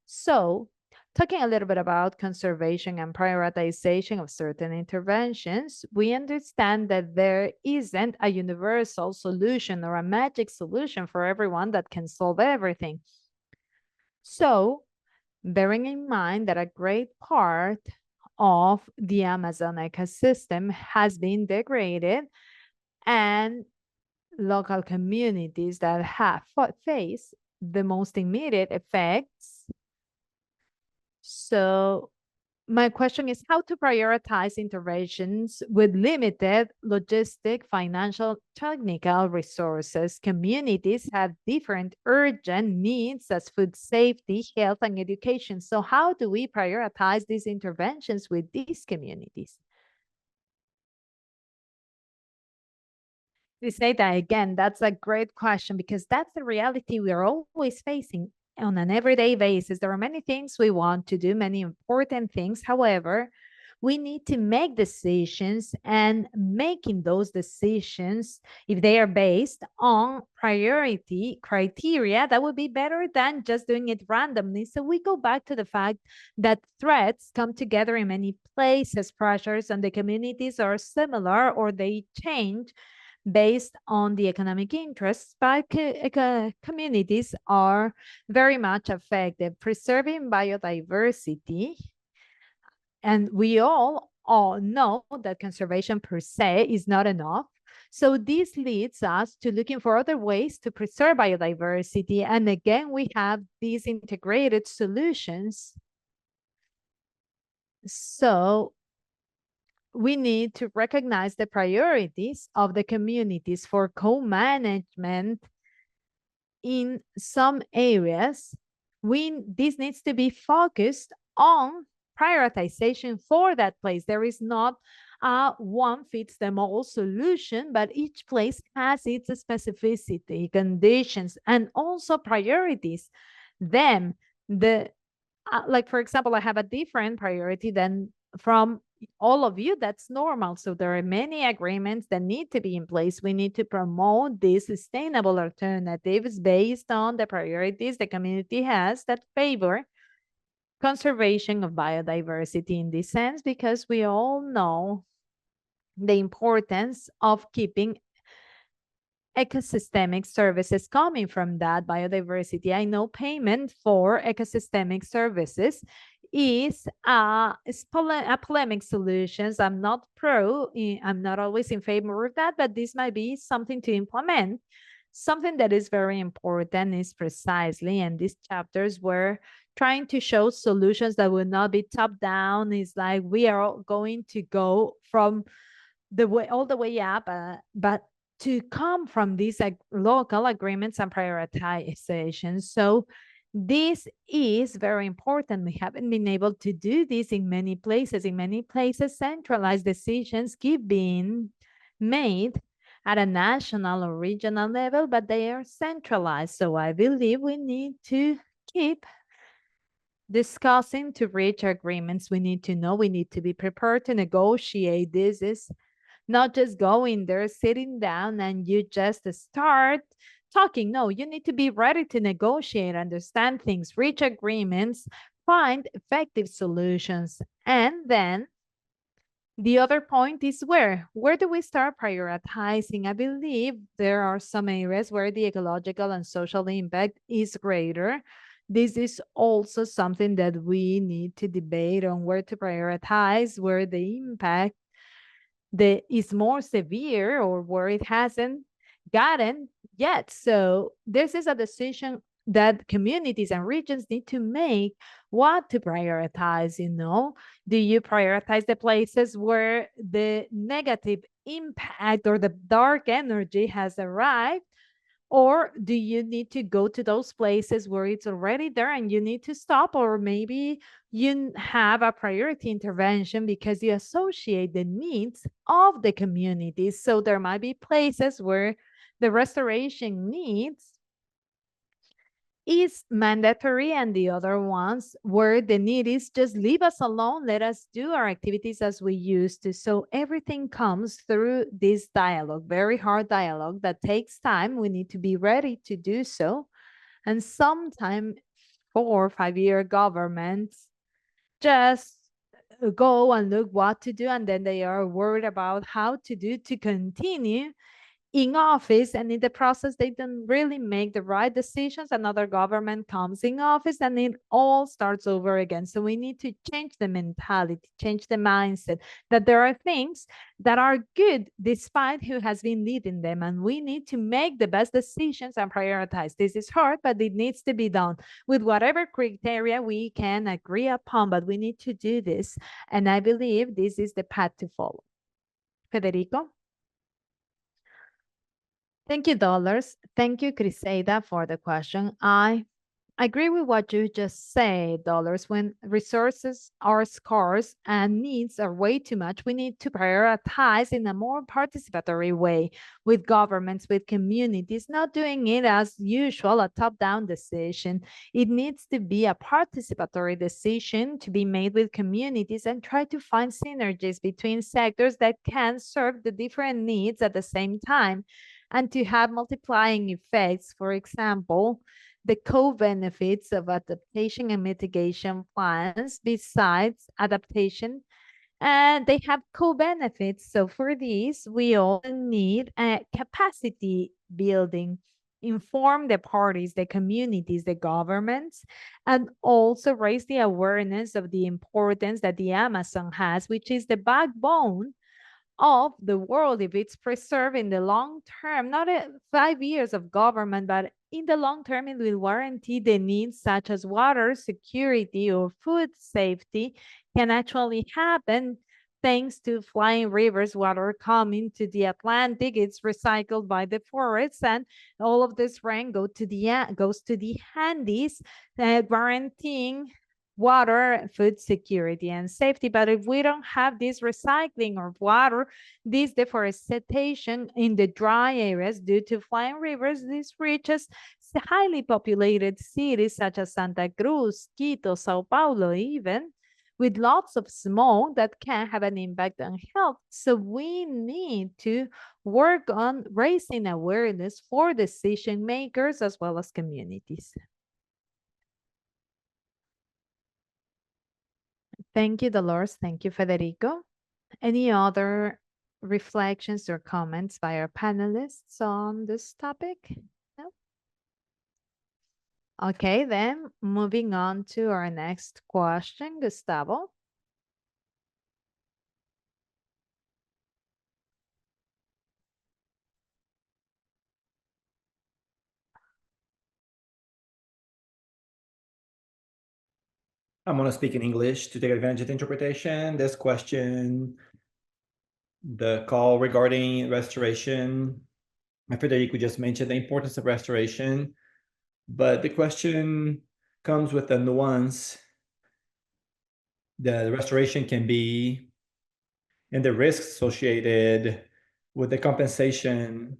So talking a little bit about conservation and prioritization of certain interventions, we understand that there isn't a universal solution or a magic solution for everyone that can solve everything. So bearing in mind that a great part of the Amazon ecosystem has been degraded and local communities that have faced the most immediate effects. So my question is how to prioritize interventions with limited logistic, financial, technical resources. Communities have different urgent needs as food safety, health, and education. So how do we prioritize these interventions with these communities? To say that again, that's a great question because that's the reality we are always facing on an everyday basis. There are many things we want to do, many important things. However, we need to make decisions, and making those decisions, if they are based on priority criteria, that would be better than just doing it randomly. So we go back to the fact that threats come together in many places, pressures on the communities are similar or they change based on the economic interests, but communities are very much affected. Preserving biodiversity, and we all know that conservation per se is not enough. So this leads us to looking for other ways to preserve biodiversity. And again, we have these integrated solutions. So we need to recognize the priorities of the communities for co-management in some areas. This needs to be focused on prioritization for that place. There is not a one fits them all solution, but each place has its specificity, conditions, and also priorities. Then like for example, I have a different priority than from all of you. That's normal. So there are many agreements that need to be in place. We need to promote these sustainable alternatives based on the priorities the community has that favor conservation of biodiversity in this sense, because we all know the importance of keeping ecosystemic services coming from that biodiversity. I know payment for ecosystemic services is a polemic solutions. I'm not I'm not always in favor of that, but this might be something to implement. Something that is very important is precisely, and these chapters were trying to show solutions that will not be top down. It's like we are going to go from the way all the way up, but to come from these local agreements and prioritization. So this is very important. We haven't been able to do this in many places. In many places, centralized decisions keep being made at a national or regional level, but they are centralized. So I believe we need to keep discussing to reach agreements. We need to know, we need to be prepared to negotiate. This is not just going there, sitting down and you just start talking. No, you need to be ready to negotiate, understand things, reach agreements, find effective solutions. And then the other point is where do we start prioritizing? I believe there are some areas where the ecological and social impact is greater. This is also something that we need to debate on, where to prioritize, where the impact is more severe or where it hasn't gotten yet. So this is a decision that communities and regions need to make, what to prioritize. Do you prioritize the places where the negative impact or the dark energy has arrived? Or do you need to go to those places where it's already there and you need to stop? Or maybe you have a priority intervention because you associate the needs of the community. So there might be places where the restoration needs is mandatory, and the other ones where the need is just leave us alone, let us do our activities as we used to. So everything comes through this dialogue, very hard dialogue that takes time. We need to be ready to do so. And sometimes 4 or 5 year governments just go and look what to do, and then they are worried about how to do to continue in office, and in the process they don't really make the right decisions. Another government comes in office and it all starts over again. So we need to change the mentality, change the mindset that there are things that are good despite who has been leading them, and we need to make the best decisions and prioritize. This is hard, but it needs to be done with whatever criteria we can agree upon, but we need to do this, and I believe this is the path to follow. Federico? Thank you, Dollars. Thank you, Criseida, for the question. I agree with what you just said, Dollars. When resources are scarce and needs are way too much, we need to prioritize in a more participatory way with governments, with communities, not doing it as usual, a top-down decision. It needs to be a participatory decision to be made with communities and try to find synergies between sectors that can serve the different needs at the same time and to have multiplying effects. For example, the co-benefits of adaptation and mitigation plans besides adaptation, and they have co-benefits. So for these, we also need a capacity building, inform the parties, the communities, the governments, and also raise the awareness of the importance that the Amazon has, which is the backbone of the world if it's preserved in the long term, not 5 years of government, but in the long term, it will guarantee the needs such as water security or food safety can actually happen thanks to flying rivers, water coming to the Atlantic. It's recycled by the forests, and all of this rain goes to the Andes, guaranteeing water, food security, and safety. But if we don't have this recycling of water, this deforestation in the dry areas due to flying rivers, this reaches highly populated cities such as Santa Cruz, Quito, Sao Paulo even, with lots of smoke that can have an impact on health. So we need to work on raising awareness for decision makers as well as communities. Thank you, Dolores. Thank you, Federico. Any other reflections or comments by our panelists on this topic? No? Okay, then moving on to our next question, Gustavo. I'm going to speak in English to take advantage of the interpretation. This question, the call regarding restoration, Federico just mentioned the importance of restoration, but the question comes with a nuance. The restoration can be, and the risks associated with the compensation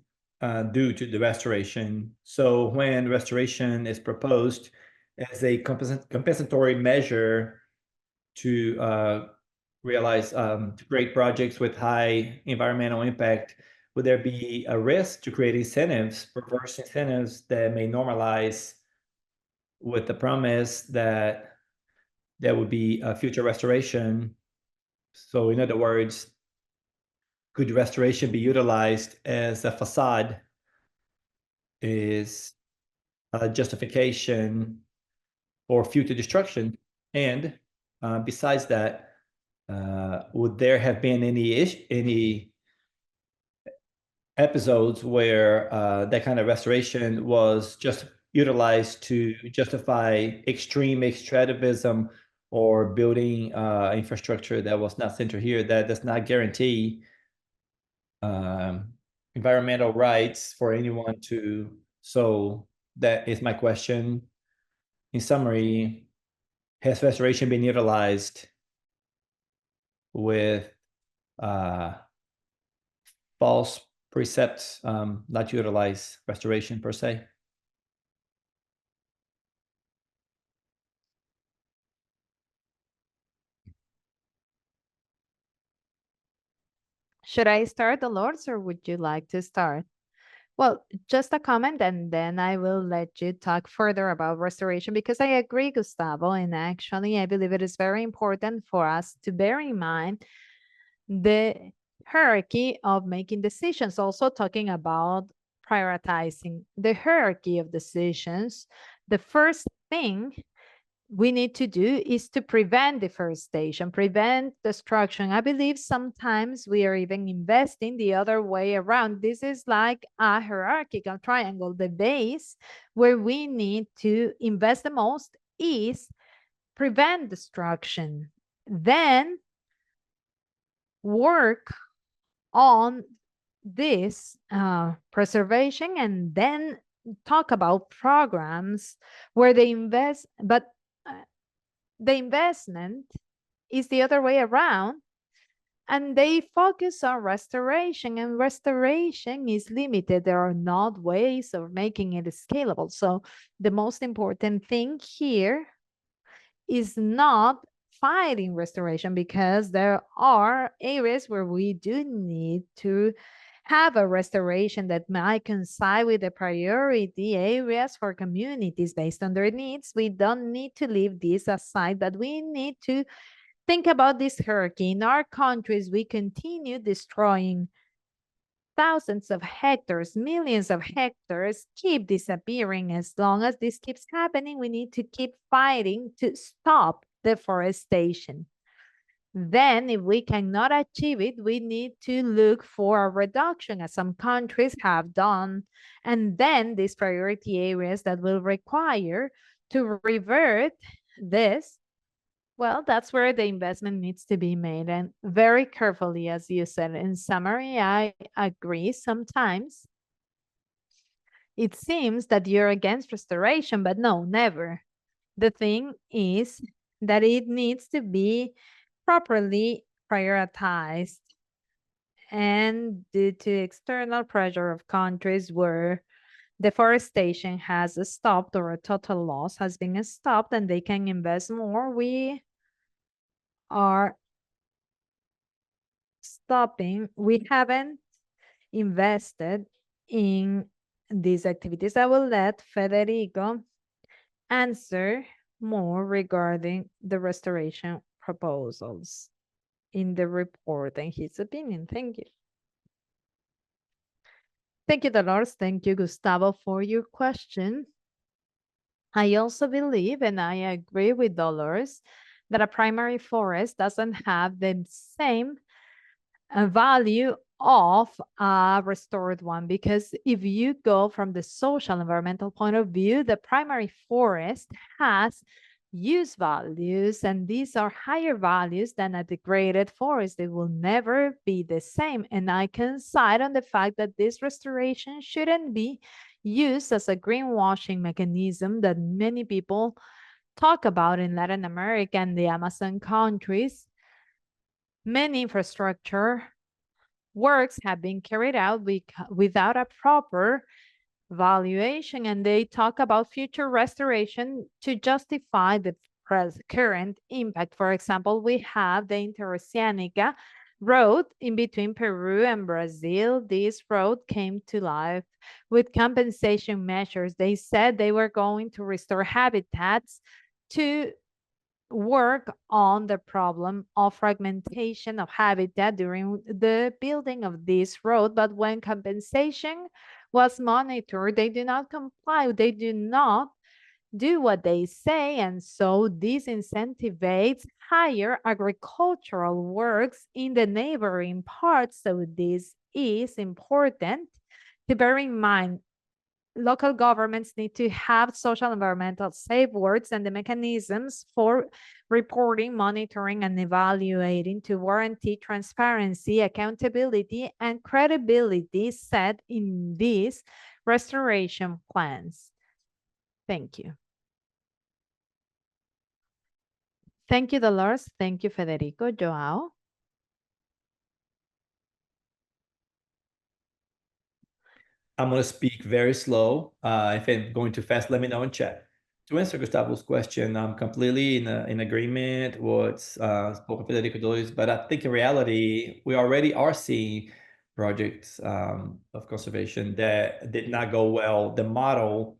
due to the restoration. So when restoration is proposed as a compensatory measure to realize to create projects with high environmental impact, would there be a risk to create incentives, perverse incentives that may normalize with the promise that there would be a future restoration? So in other words, could restoration be utilized as a facade, is a justification for future destruction? And besides that, would there have been any episodes where that kind of restoration was just utilized to justify extreme extractivism or building infrastructure that was not centered here, that does not guarantee environmental rights for anyone to? So that is my question. In summary, has restoration been utilized with false precepts, not to utilize restoration per se? Should I start, Dolores, or would you like to start? Well, just a comment, and then I will let you talk further about restoration, because I agree, Gustavo, and actually I believe it is very important for us to bear in mind the hierarchy of making decisions, also talking about prioritizing the hierarchy of decisions. The first thing we need to do is to prevent deforestation, prevent destruction. I believe sometimes we are even investing the other way around. This is like a hierarchical triangle. The base where we need to invest the most is prevent destruction. Then work on this preservation, and then talk about programs where they invest, but the investment is the other way around, and they focus on restoration, and restoration is limited. There are not ways of making it scalable. So the most important thing here is not fighting restoration, because there are areas where we do need to have a restoration that might coincide with the priority areas for communities based on their needs. We don't need to leave this aside, but we need to think about this hierarchy. In our countries, we continue destroying thousands of hectares, millions of hectares keep disappearing. As long as this keeps happening, we need to keep fighting to stop deforestation. Then, if we cannot achieve it, we need to look for a reduction, as some countries have done. And then these priority areas that will require to revert this, well, that's where the investment needs to be made, and very carefully, as you said. In summary, I agree. Sometimes it seems that you're against restoration, but no, never. The thing is that it needs to be properly prioritized, and due to external pressure of countries where deforestation has stopped or a total loss has been stopped and they can invest more, we are stopping. We haven't invested in these activities. I will let Federico answer more regarding the restoration proposals in the report and his opinion. Thank you. Thank you, Dolores. Thank you, Gustavo, for your question. I also believe, and I agree with Dolores, that a primary forest doesn't have the same value of a restored one, because if you go from the social environmental point of view, the primary forest has use values, and these are higher values than a degraded forest. They will never be the same. And I can cite on the fact that this restoration shouldn't be used as a greenwashing mechanism that many people talk about in Latin America and the Amazon countries. Many infrastructure works have been carried out without a proper valuation, and they talk about future restoration to justify the current impact. For example, we have the Interoceanica road in between Peru and Brazil. This road came to life with compensation measures. They said they were going to restore habitats to work on the problem of fragmentation of habitat during the building of this road. But when compensation was monitored, they do not comply. They do not do what they say. And so this incentivates higher agricultural works in the neighboring parts. So this is important to bear in mind. Local governments need to have social environmental safeguards and the mechanisms for reporting, monitoring, and evaluating to guarantee transparency, accountability, and credibility set in these restoration plans. Thank you. Thank you, Dolores. Thank you, Federico. Joao? I'm going to speak very slow. If I'm going too fast, let me know in chat. To answer Gustavo's question, I'm completely in agreement with spoken Federico Dolores, but I think in reality, we already are seeing projects of conservation that did not go well. The model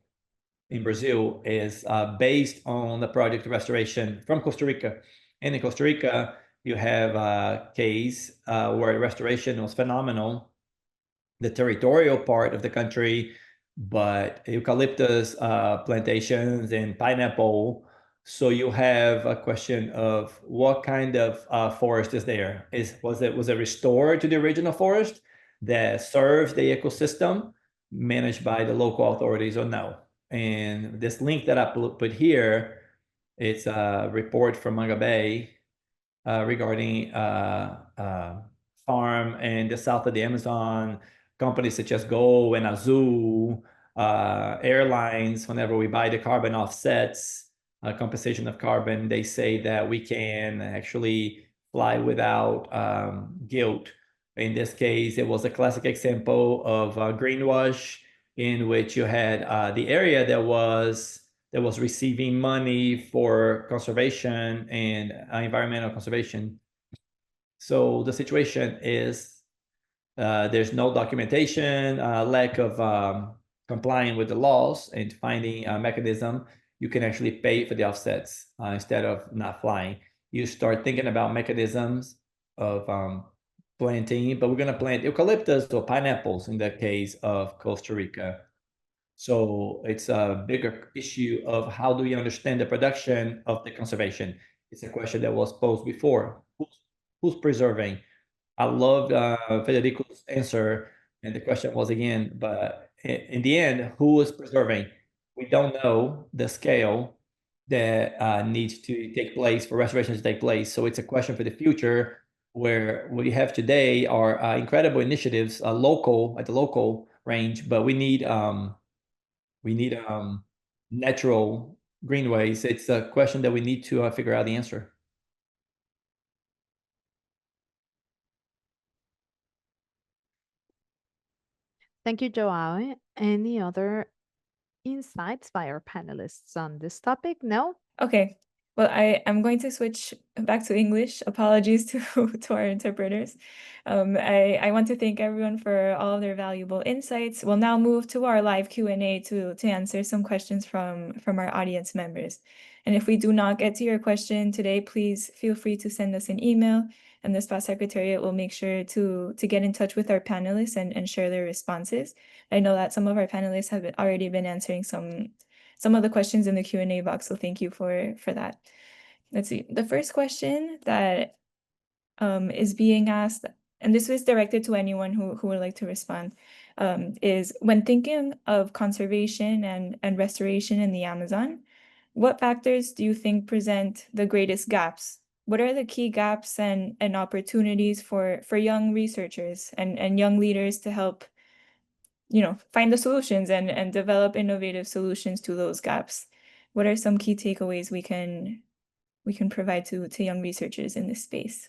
in Brazil is based on the project restoration from Costa Rica. And in Costa Rica, You have a case where restoration was phenomenal, the territorial part of the country, but eucalyptus plantations and pineapple. So you have a question of what kind of forest is there? Was it restored to the original forest that serves the ecosystem managed by the local authorities or no? And this link that I put here, it's a report from Manga Bay regarding farm in the south of the Amazon, companies such as Go and Azul, airlines, whenever we buy the carbon offsets, compensation of carbon, they say that we can actually fly without guilt. In this case, it was a classic example of greenwash, in which you had the area that was receiving money for conservation and environmental conservation. So the situation is there's no documentation, lack of complying with the laws, and finding a mechanism you can actually pay for the offsets instead of not flying. You start thinking about mechanisms of planting, but we're going to plant eucalyptus or pineapples in the case of Costa Rica. So it's a bigger issue of how do we understand the production of the conservation? It's a question that was posed before. Who's preserving? I loved Federico's answer, and the question was again, but in the end, who is preserving? We don't know the scale that needs to take place for restoration to take place. So it's a question for the future, where what you have today are incredible initiatives, local at the local range, but we need natural greenways. It's a question that we need to figure out the answer. Thank you, Joao. Any other insights by our panelists on this topic? No? Okay. Well, I'm going to switch back to English. Apologies to our interpreters. I want to thank everyone for all of their valuable insights. We'll now move to our live Q&A to answer some questions from our audience members. And if we do not get to your question today, please feel free to send us an email, and the SPA Secretariat will make sure to get in touch with our panelists and share their responses. I know that some of our panelists have already been answering some of the questions in the Q&A box, so thank you for that. Let's see. The first question that is being asked, and this was directed to anyone who would like to respond, is when thinking of conservation and restoration in the Amazon, what factors do you think present the greatest gaps? What are the key gaps and opportunities for young researchers and young leaders to help find the solutions and develop innovative solutions to those gaps? What are some key takeaways we can provide to young researchers in this space?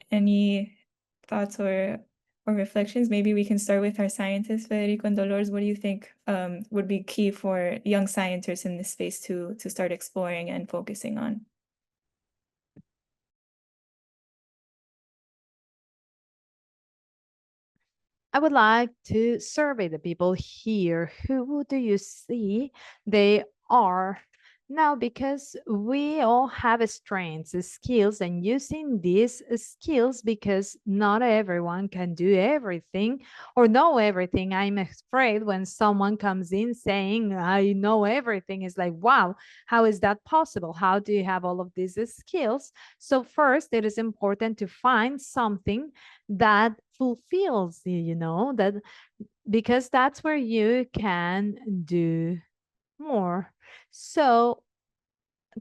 Any thoughts or reflections? Maybe we can start with our scientists, Federico and Dolores. What do you think would be key for young scientists in this space to start exploring and focusing on? I would like to survey the people here. Who do you see they are now? Because we all have strengths, skills, and using these skills, because not everyone can do everything or know everything. I'm afraid when someone comes in saying, I know everything, it's like, wow, how is that possible? How do you have all of these skills? So first, it is important to find something that fulfills you, that, because that's where you can do more. So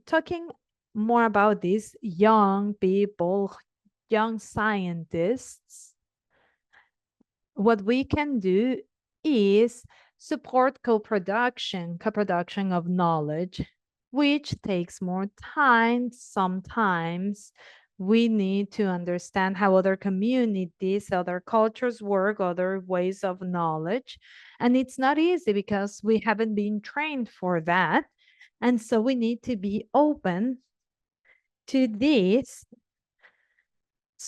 talking more about these young people, young scientists, what we can do is support co-production of knowledge, which takes more time. Sometimes we need to understand how other communities, other cultures work, other ways of knowledge. And it's not easy because we haven't been trained for that. And so we need to be open to this.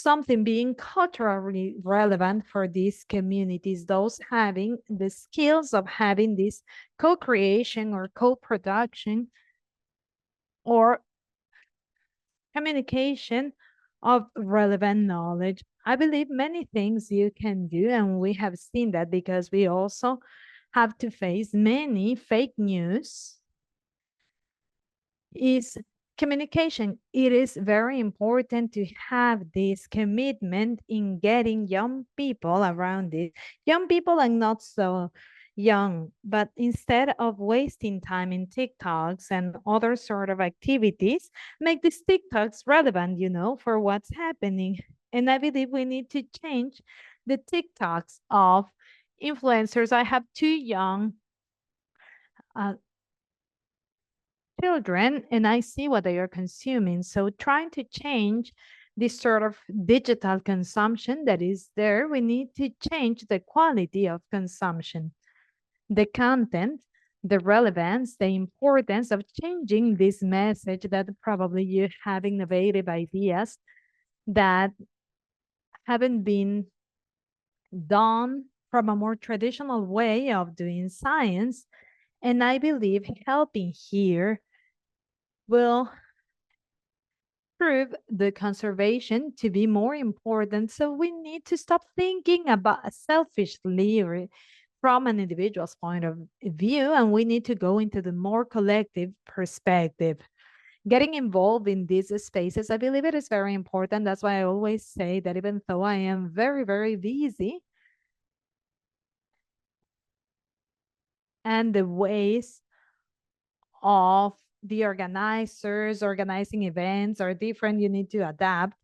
something being culturally relevant for these communities, those having the skills of having this co-creation or co-production or communication of relevant knowledge. I believe many things you can do, and we have seen that because we also have to face many fake news, is communication. It is very important to have this commitment in getting young people around it. Young people are not so young, but instead of wasting time in TikToks and other sort of activities, make these TikToks relevant, for what's happening. And I believe we need to change the TikToks of influencers. I have two young children and I see what they are consuming. So trying to change this sort of digital consumption that is there, we need to change the quality of consumption, the content, the relevance, the importance of changing this message that probably you have innovative ideas that haven't been done from a more traditional way of doing science. And I believe helping here will prove the conservation to be more important. So we need to stop thinking about selfishly or from an individual's point of view, and we need to go into the more collective perspective. Getting involved in these spaces, I believe it is very important. That's why I always say that even though I am very, very busy, and the ways of the organizers organizing events are different, you need to adapt.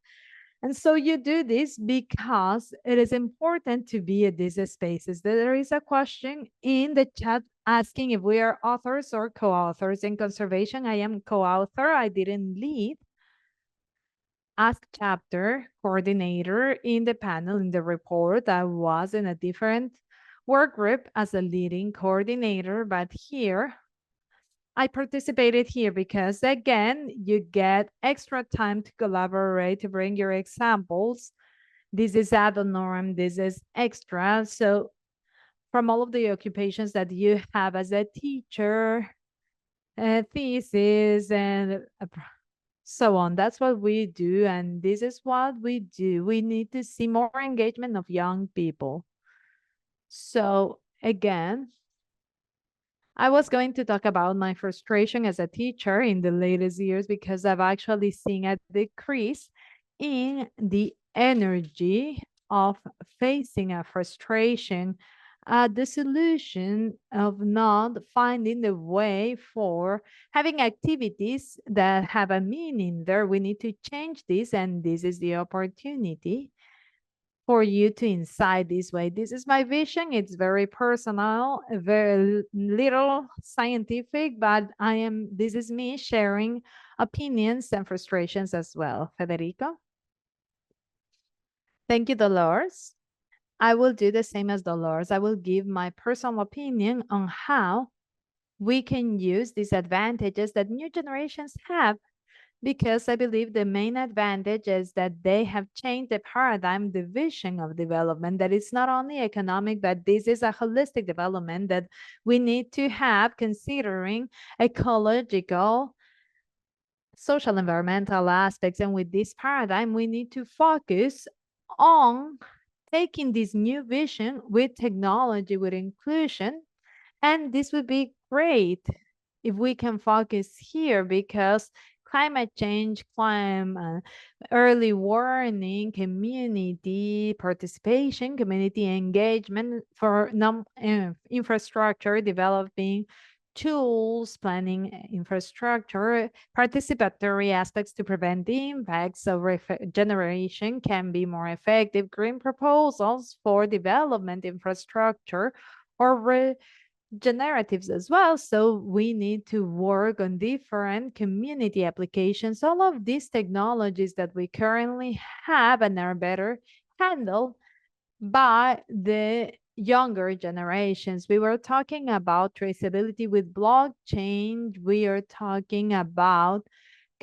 And so you do this because it is important to be at these spaces. There is a question in the chat asking if we are authors or co-authors. In conservation, I am co-author. I didn't lead as chapter coordinator in the panel in the report. I was in a different work group as a leading coordinator, but here I participated here because, again, you get extra time to collaborate, to bring your examples. This is ad honorem, this is extra. So from all of the occupations that you have as a teacher, thesis, and so on, that's what we do. And this is what we do. We need to see more engagement of young people. So again, I was going to talk about my frustration as a teacher in the latest years because I've actually seen a decrease in the energy of facing a frustration, the solution of not finding the way for having activities that have a meaning there. We need to change this, and this is the opportunity for you to insight this way. This is my vision. It's very personal, very little scientific, but this is me sharing opinions and frustrations as well. Federico? Thank you, Dolores. I will do the same as Dolores. I will give my personal opinion on how we can use these advantages that new generations have, because I believe the main advantage is that they have changed the paradigm, the vision of development, that it's not only economic, but this is a holistic development that we need to have considering ecological, social, environmental aspects. And with this paradigm, we need to focus on taking this new vision with technology, with inclusion. And this would be great if we can focus here, because climate change, early warning, community participation, community engagement for infrastructure, developing tools, planning infrastructure, participatory aspects to prevent the impacts of regeneration can be more effective. Green proposals for development infrastructure or regeneratives as well. So we need to work on different community applications. All of these technologies that we currently have and are better handled by the younger generations. We were talking about traceability with blockchain. We are talking about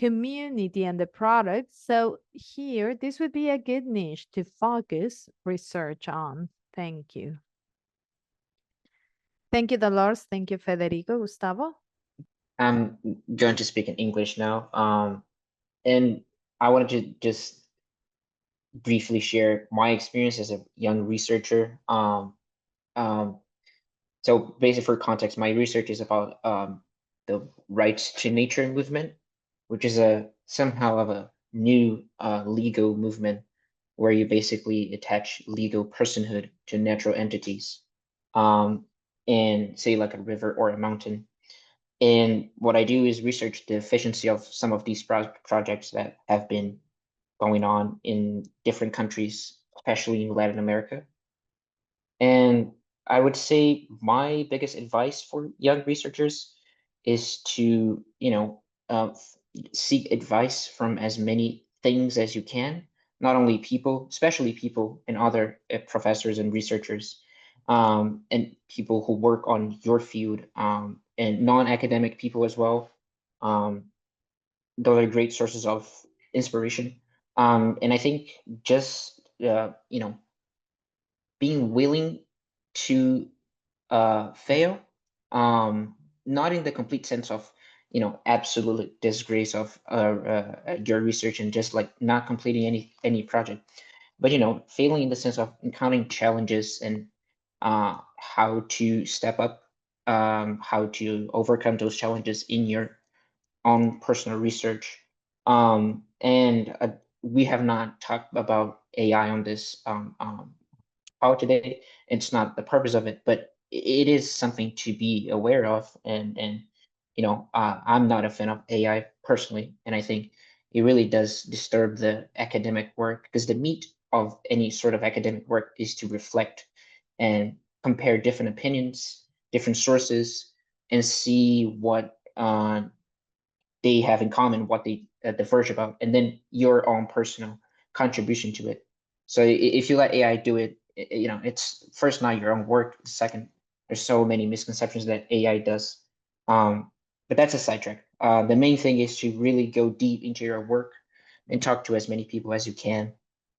community and the product. So here, this would be a good niche to focus research on. Thank you. Thank you, Dolores. Thank you, Federico. Gustavo? I'm going to speak in English now. And I wanted to just briefly share my experience as a young researcher. So basically for context, my research is about the rights to nature movement, which is somehow of a new legal movement where you basically attach legal personhood to natural entities, and say like a river or a mountain. And what I do is research the efficiency of some of these projects that have been going on in different countries, especially in Latin America. And I would say my biggest advice for young researchers is to, seek advice from as many things as you can, not only people, especially people and other professors and researchers, and people who work on your field, and non-academic people as well. Those are great sources of inspiration. And I think just, being willing to fail, not in the complete sense of, absolute disgrace of your research and just like not completing any project, but failing in the sense of encountering challenges and how to step up, how to overcome those challenges in your own personal research. And we have not talked about AI on this call today. It's not the purpose of it, but it is something to be aware of. And I'm not a fan of AI personally, and I think it really does disturb the academic work, because the meat of any sort of academic work is to reflect and compare different opinions, different sources, and see what they have in common, what they diverge about, and then your own personal contribution to it. So if you let AI do it, it's first not your own work. Second, there's so many misconceptions that AI does. But that's a sidetrack. The main thing is to really go deep into your work and talk to as many people as you can,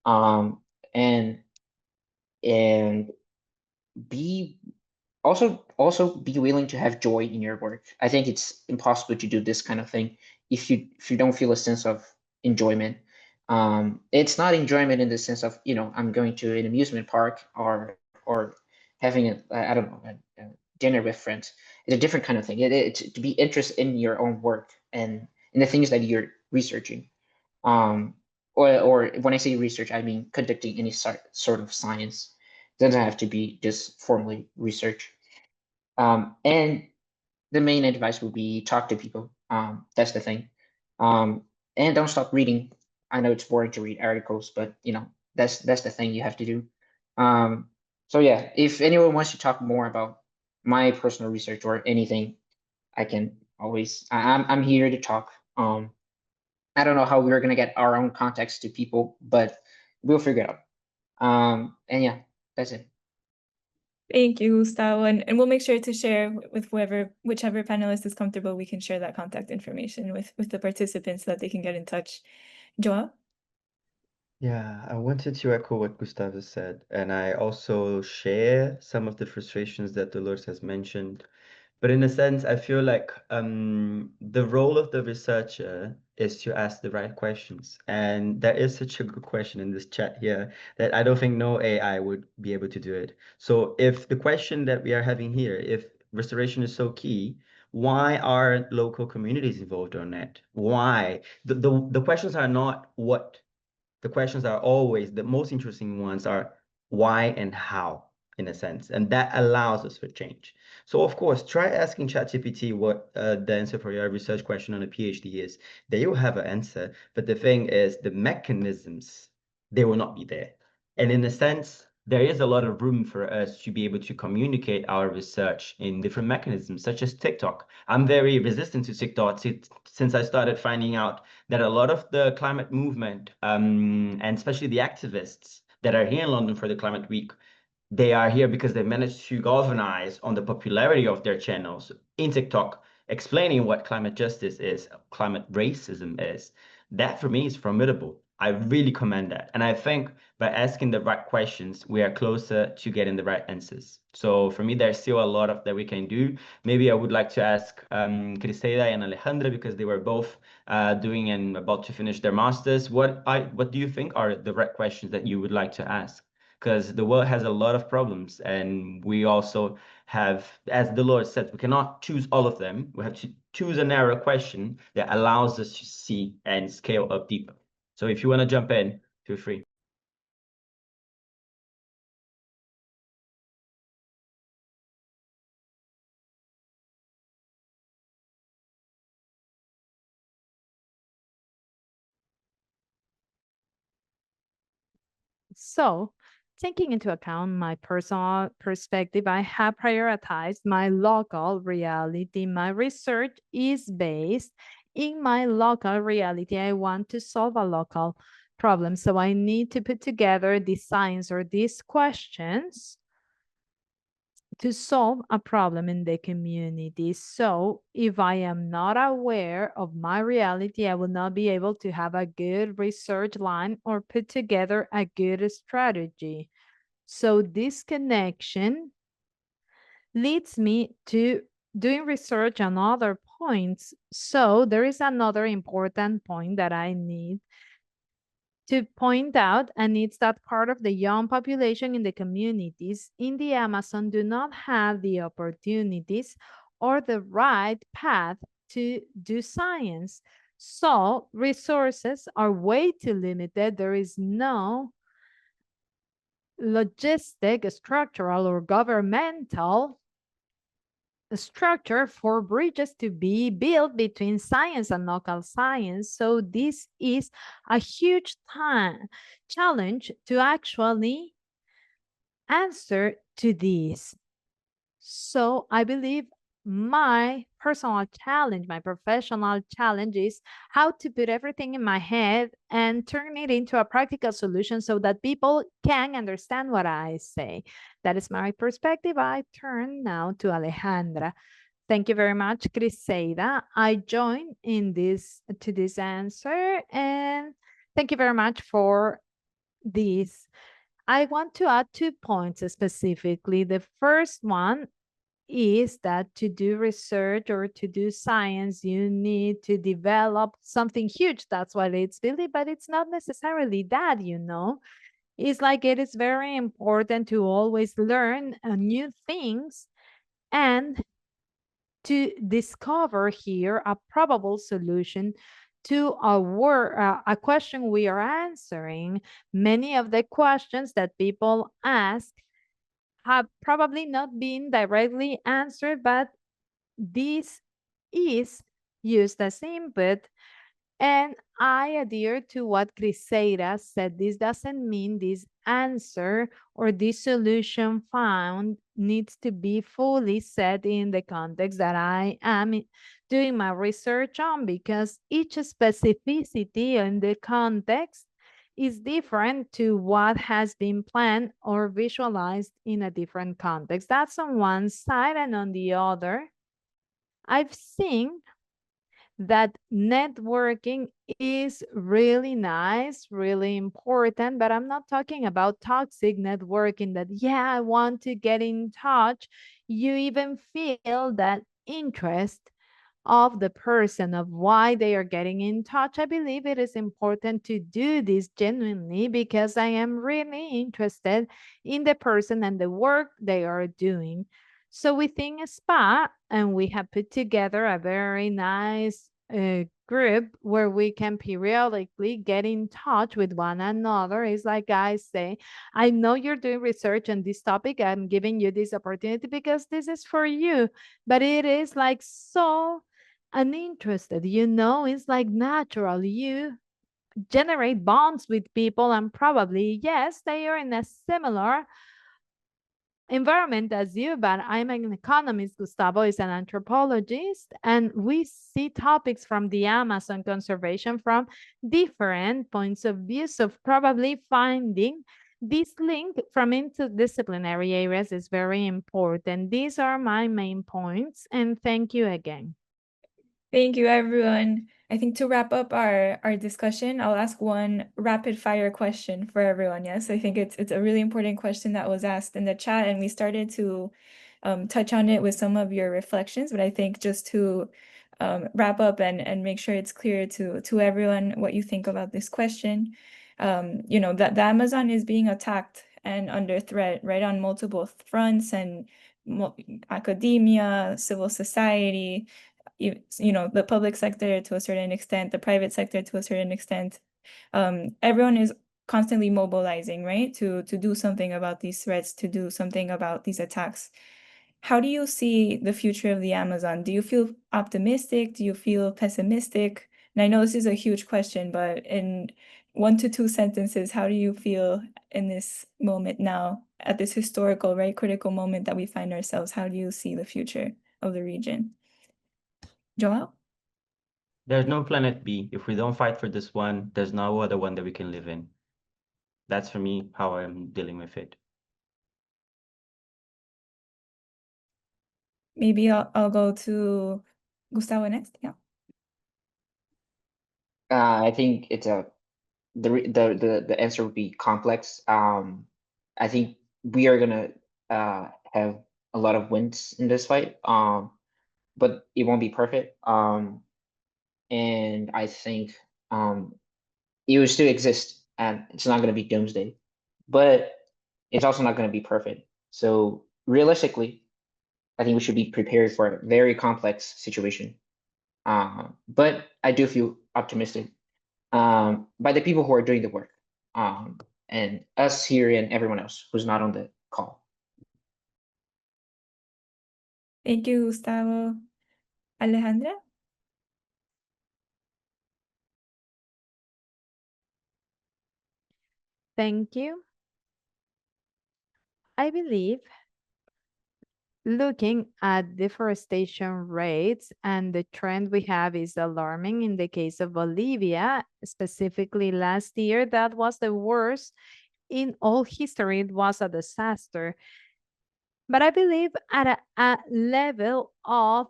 and be also be willing to have joy in your work. I think it's impossible to do this kind of thing if you don't feel a sense of enjoyment. It's not enjoyment in the sense of, I'm going to an amusement park or having I don't know, a dinner with friends. It's a different kind of thing. It's to be interested in your own work and in the things that you're researching. Or when I say research, I mean conducting any sort of science. It doesn't have to be just formally research. And the main advice would be talk to people. That's the thing. And don't stop reading. I know it's boring to read articles, but that's the thing you have to do. So yeah, if anyone wants to talk more about my personal research or anything, I can always. I'm here to talk. I don't know how we're gonna get our own context to people, but we'll figure it out. And yeah, that's it. Thank you, Gustavo. And we'll make sure to share with whichever panelist is comfortable, we can share that contact information with the participants so that they can get in touch. Joao? Yeah, I wanted to echo what Gustavo said, and I also share some of the frustrations that Dolores has mentioned. But in a sense, I feel like the role of the researcher is to ask the right questions. And there is such a good question in this chat here that I don't think no AI would be able to do it. So if the question that we are having here, if restoration is so key, why are local communities involved on it? Why? The questions are not what. The questions are always, the most interesting ones are why and how, in a sense, and that allows us for change. So of course, try asking ChatGPT what the answer for your research question on a PhD is. They will have an answer, but the thing is the mechanisms, they will not be there. And in a sense, there is a lot of room for us to be able to communicate our research in different mechanisms, such as TikTok. I'm very resistant to TikTok since I started finding out that a lot of the climate movement, and especially the activists that are here in London for the Climate Week, they are here because they managed to galvanize on the popularity of their channels in TikTok. explaining what climate justice is, climate racism is, that for me is formidable. I really commend that. And I think by asking the right questions, we are closer to getting the right answers. So for me, there's still a lot of that we can do. Maybe I would like to ask Criseida and Alejandra, because they were both doing and about to finish their masters. What do you think are the right questions that you would like to ask? Because the world has a lot of problems, and we also have, as the Lord said, we cannot choose all of them. We have to choose a narrow question that allows us to see and scale up deeper. So if you want to jump in, feel free. So, taking into account my personal perspective, I have prioritized my local reality. My research is based in my local reality. I want to solve a local problem. So I need to put together these science or these questions to solve a problem in the community. So if I am not aware of my reality, I will not be able to have a good research line or put together a good strategy. So this connection leads me to doing research on other points. So there is another important point that I need to point out, and it's that part of the young population in the communities in the Amazon do not have the opportunities or the right path to do science. So resources are way too limited. There is no logistic, structural, or governmental structure for bridges to be built between science and local science. So this is a huge challenge to actually answer to this. So I believe my personal challenge, my professional challenge is how to put everything in my head and turn it into a practical solution so that people can understand what I say. That is my perspective. I turn now to Alejandra. Thank you very much, Criseida. I join in this answer, and thank you very much for this. I want to add 2 points specifically. The first one is that to do research or to do science, you need to develop something huge. That's what it's believed, but it's not necessarily that, you know. It's like it is very important to always learn new things and to discover here a probable solution to a question we are answering. Many of the questions that people ask have probably not been directly answered, but this is used as input. And I adhere to what Criseida said. This doesn't mean this answer or this solution found needs to be fully set in the context that I am doing my research on, because each specificity in the context is different to what has been planned or visualized in a different context. That's on one side, and on the other, I've seen that networking is really nice, really important, but I'm not talking about toxic networking that, yeah, I want to get in touch. You even feel that interest of the person, of why they are getting in touch. I believe it is important to do this genuinely because I am really interested in the person and the work they are doing. So within SPA, and we have put together a very nice group where we can periodically get in touch with one another. It's like I say, I know you're doing research on this topic. I'm giving you this opportunity because this is for you, but it is like so uninterested, you know, it's like natural. You generate bonds with people, and probably, yes, they are in a similar environment as you, but I'm an economist, Gustavo is an anthropologist, and we see topics from the Amazon conservation from different points of view. So probably finding this link from interdisciplinary areas is very important. These are my main points, and thank you again. Thank you, everyone. I think to wrap up our discussion, I'll ask one rapid fire question for everyone. Yes, I think it's a really important question that was asked in the chat, and we started to touch on it with some of your reflections. But I think just to wrap up and make sure it's clear to everyone what you think about this question, you know, that the Amazon is being attacked and under threat, right, on multiple fronts, and academia, civil society, you know, the public sector to a certain extent, the private sector to a certain extent. Everyone is constantly mobilizing, right, to do something about these threats, to do something about these attacks. How do you see the future of the Amazon? Do you feel optimistic? Do you feel pessimistic? And I know this is a huge question, but in 1 to 2 sentences, how do you feel in this moment now, at this historical, right, critical moment that we find ourselves? How do you see the future of the region? Joel? There's no planet B. If we don't fight for this one, there's no other one that we can live in. That's for me how I'm dealing with it. Maybe I'll go to Gustavo next. Yeah. I think it's the answer would be complex. I think we are gonna have a lot of wins in this fight. But it won't be perfect. And I think it will still exist, and it's not gonna be doomsday, but it's also not gonna be perfect. So realistically, I think we should be prepared for a very complex situation. But I do feel optimistic by the people who are doing the work, and us here and everyone else who's not on the call. Thank you, Gustavo. Alejandra? Thank you. I believe looking at deforestation rates and the trend we have is alarming. In the case of Bolivia, specifically last year, that was the worst in all history. It was a disaster. But I believe at a level of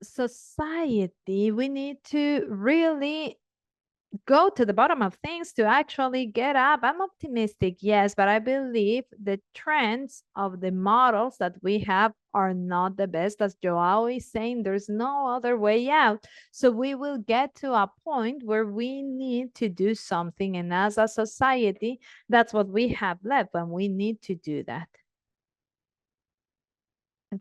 society, we need to really go to the bottom of things to actually get up. I'm optimistic, yes, but I believe the trends of the models that we have are not the best. As Joao is saying, there's no other way out. So we will get to a point where we need to do something. And as a society, that's what we have left, and we need to do that.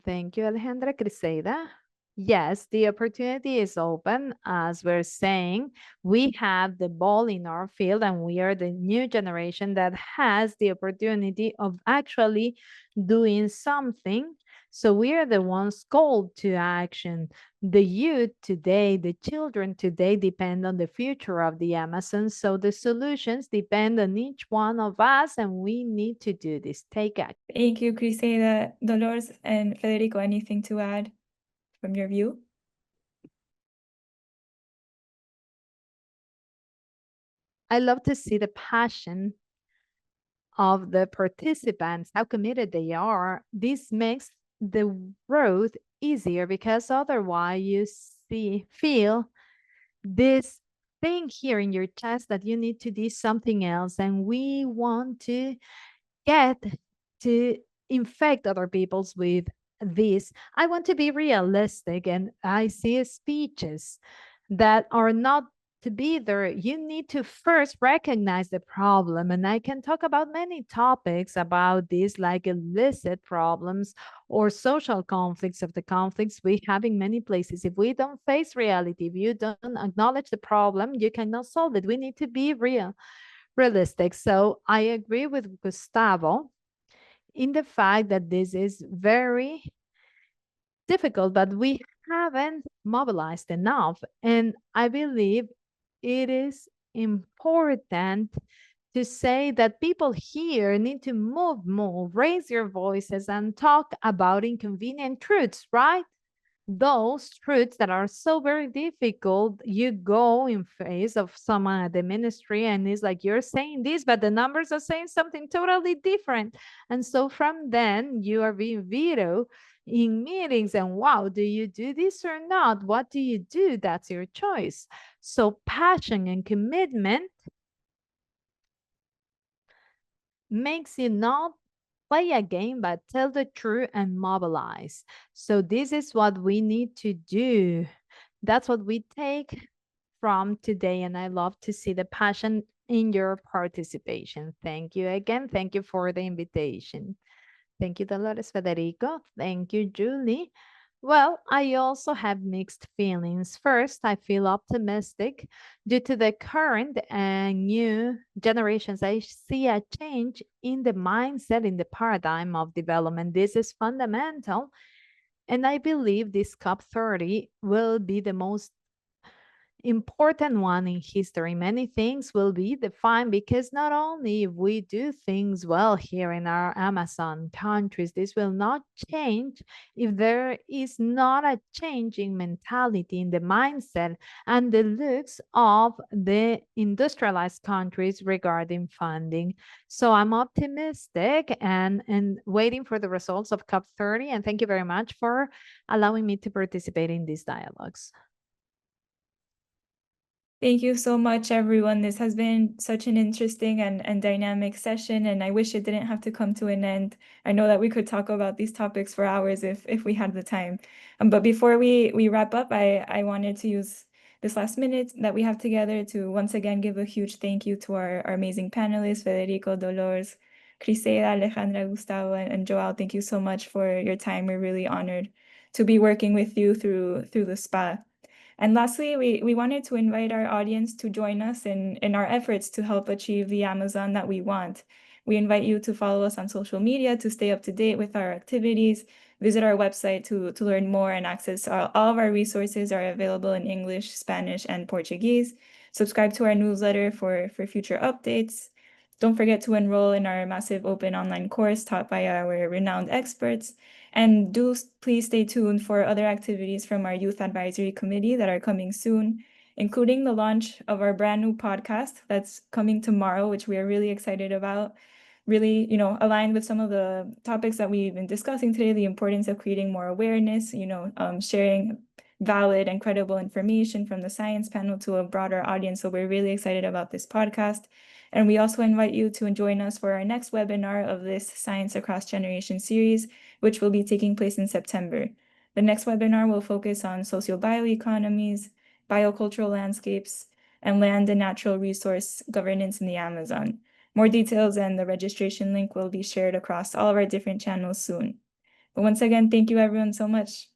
Thank you, Alejandra. Criseida? Yes, the opportunity is open. As we're saying, we have the ball in our field, and we are the new generation that has the opportunity of actually doing something. So we are the ones called to action. The youth today, the children today depend on the future of the Amazon. So the solutions depend on each one of us, and we need to do this. Take action. Thank you, Criseida. Dolores and Federico, anything to add from your view? I love to see the passion of the participants, how committed they are. This makes the road easier, because otherwise you feel this thing here in your chest that you need to do something else, and we want to get to infect other people's with this. I want to be realistic, and I see speeches that are not to be there. You need to first recognize the problem, and I can talk about many topics about this, like illicit problems or social conflicts of the conflicts we have in many places. If we don't face reality, if you don't acknowledge the problem, you cannot solve it. We need to be realistic. So I agree with Gustavo in the fact that this is very difficult, but we haven't mobilized enough. And I believe it is important to say that people here need to move more, raise your voices, and talk about inconvenient truths, right? Those truths that are so very difficult. You go in face of someone at the ministry and it's like, you're saying this, but the numbers are saying something totally different. And so from then you are being vetoed in meetings and wow, do you do this or not? What do you do? That's your choice. So passion and commitment makes you not play a game, but tell the truth and mobilize. So this is what we need to do. That's what we take from today. And I love to see the passion in your participation. Thank you again. Thank you for the invitation. Thank you, Dolores Federico. Thank you, Julie. Well, I also have mixed feelings. First, I feel optimistic due to the current and new generations. I see a change in the mindset, in the paradigm of development. This is fundamental. And I believe this COP30 will be the most important one in history. Many things will be defined because not only if we do things well here in our Amazon countries, this will not change if there is not a change in mentality, in the mindset and the looks of the industrialized countries regarding funding. So I'm optimistic and waiting for the results of COP30. And thank you very much for allowing me to participate in these dialogues. Thank you so much, everyone. This has been such an interesting and dynamic session, and I wish it didn't have to come to an end. I know that we could talk about these topics for hours if we had the time. But before we wrap up, I wanted to use this last minute that we have together to once again give a huge thank you to our amazing panelists, Federico, Dolores, Crisela, Alejandra, Gustavo, and Joao. Thank you so much for your time. We're really honored to be working with you through the SPA. And lastly, we wanted to invite our audience to join us in our efforts to help achieve the Amazon that we want. We invite you to follow us on social media to stay up to date with our activities, visit our website to learn more and access all of our resources are available in English, Spanish, and Portuguese. Subscribe to our newsletter for future updates. Don't forget to enroll in our massive open online course taught by our renowned experts. And please stay tuned for other activities from our Youth Advisory Committee that are coming soon, including the launch of our brand new podcast that's coming tomorrow, which we are really excited about. Really, aligned with some of the topics that we've been discussing today, the importance of creating more awareness, sharing valid and credible information from the science panel to a broader audience. So we're really excited about this podcast. And we also invite you to join us for our next webinar of this Science Across Generation series, which will be taking place in September. The next webinar will focus on socio-bioeconomies, biocultural landscapes, and land and natural resource governance in the Amazon. More details and the registration link will be shared across all of our different channels soon. But once again, thank you everyone so much.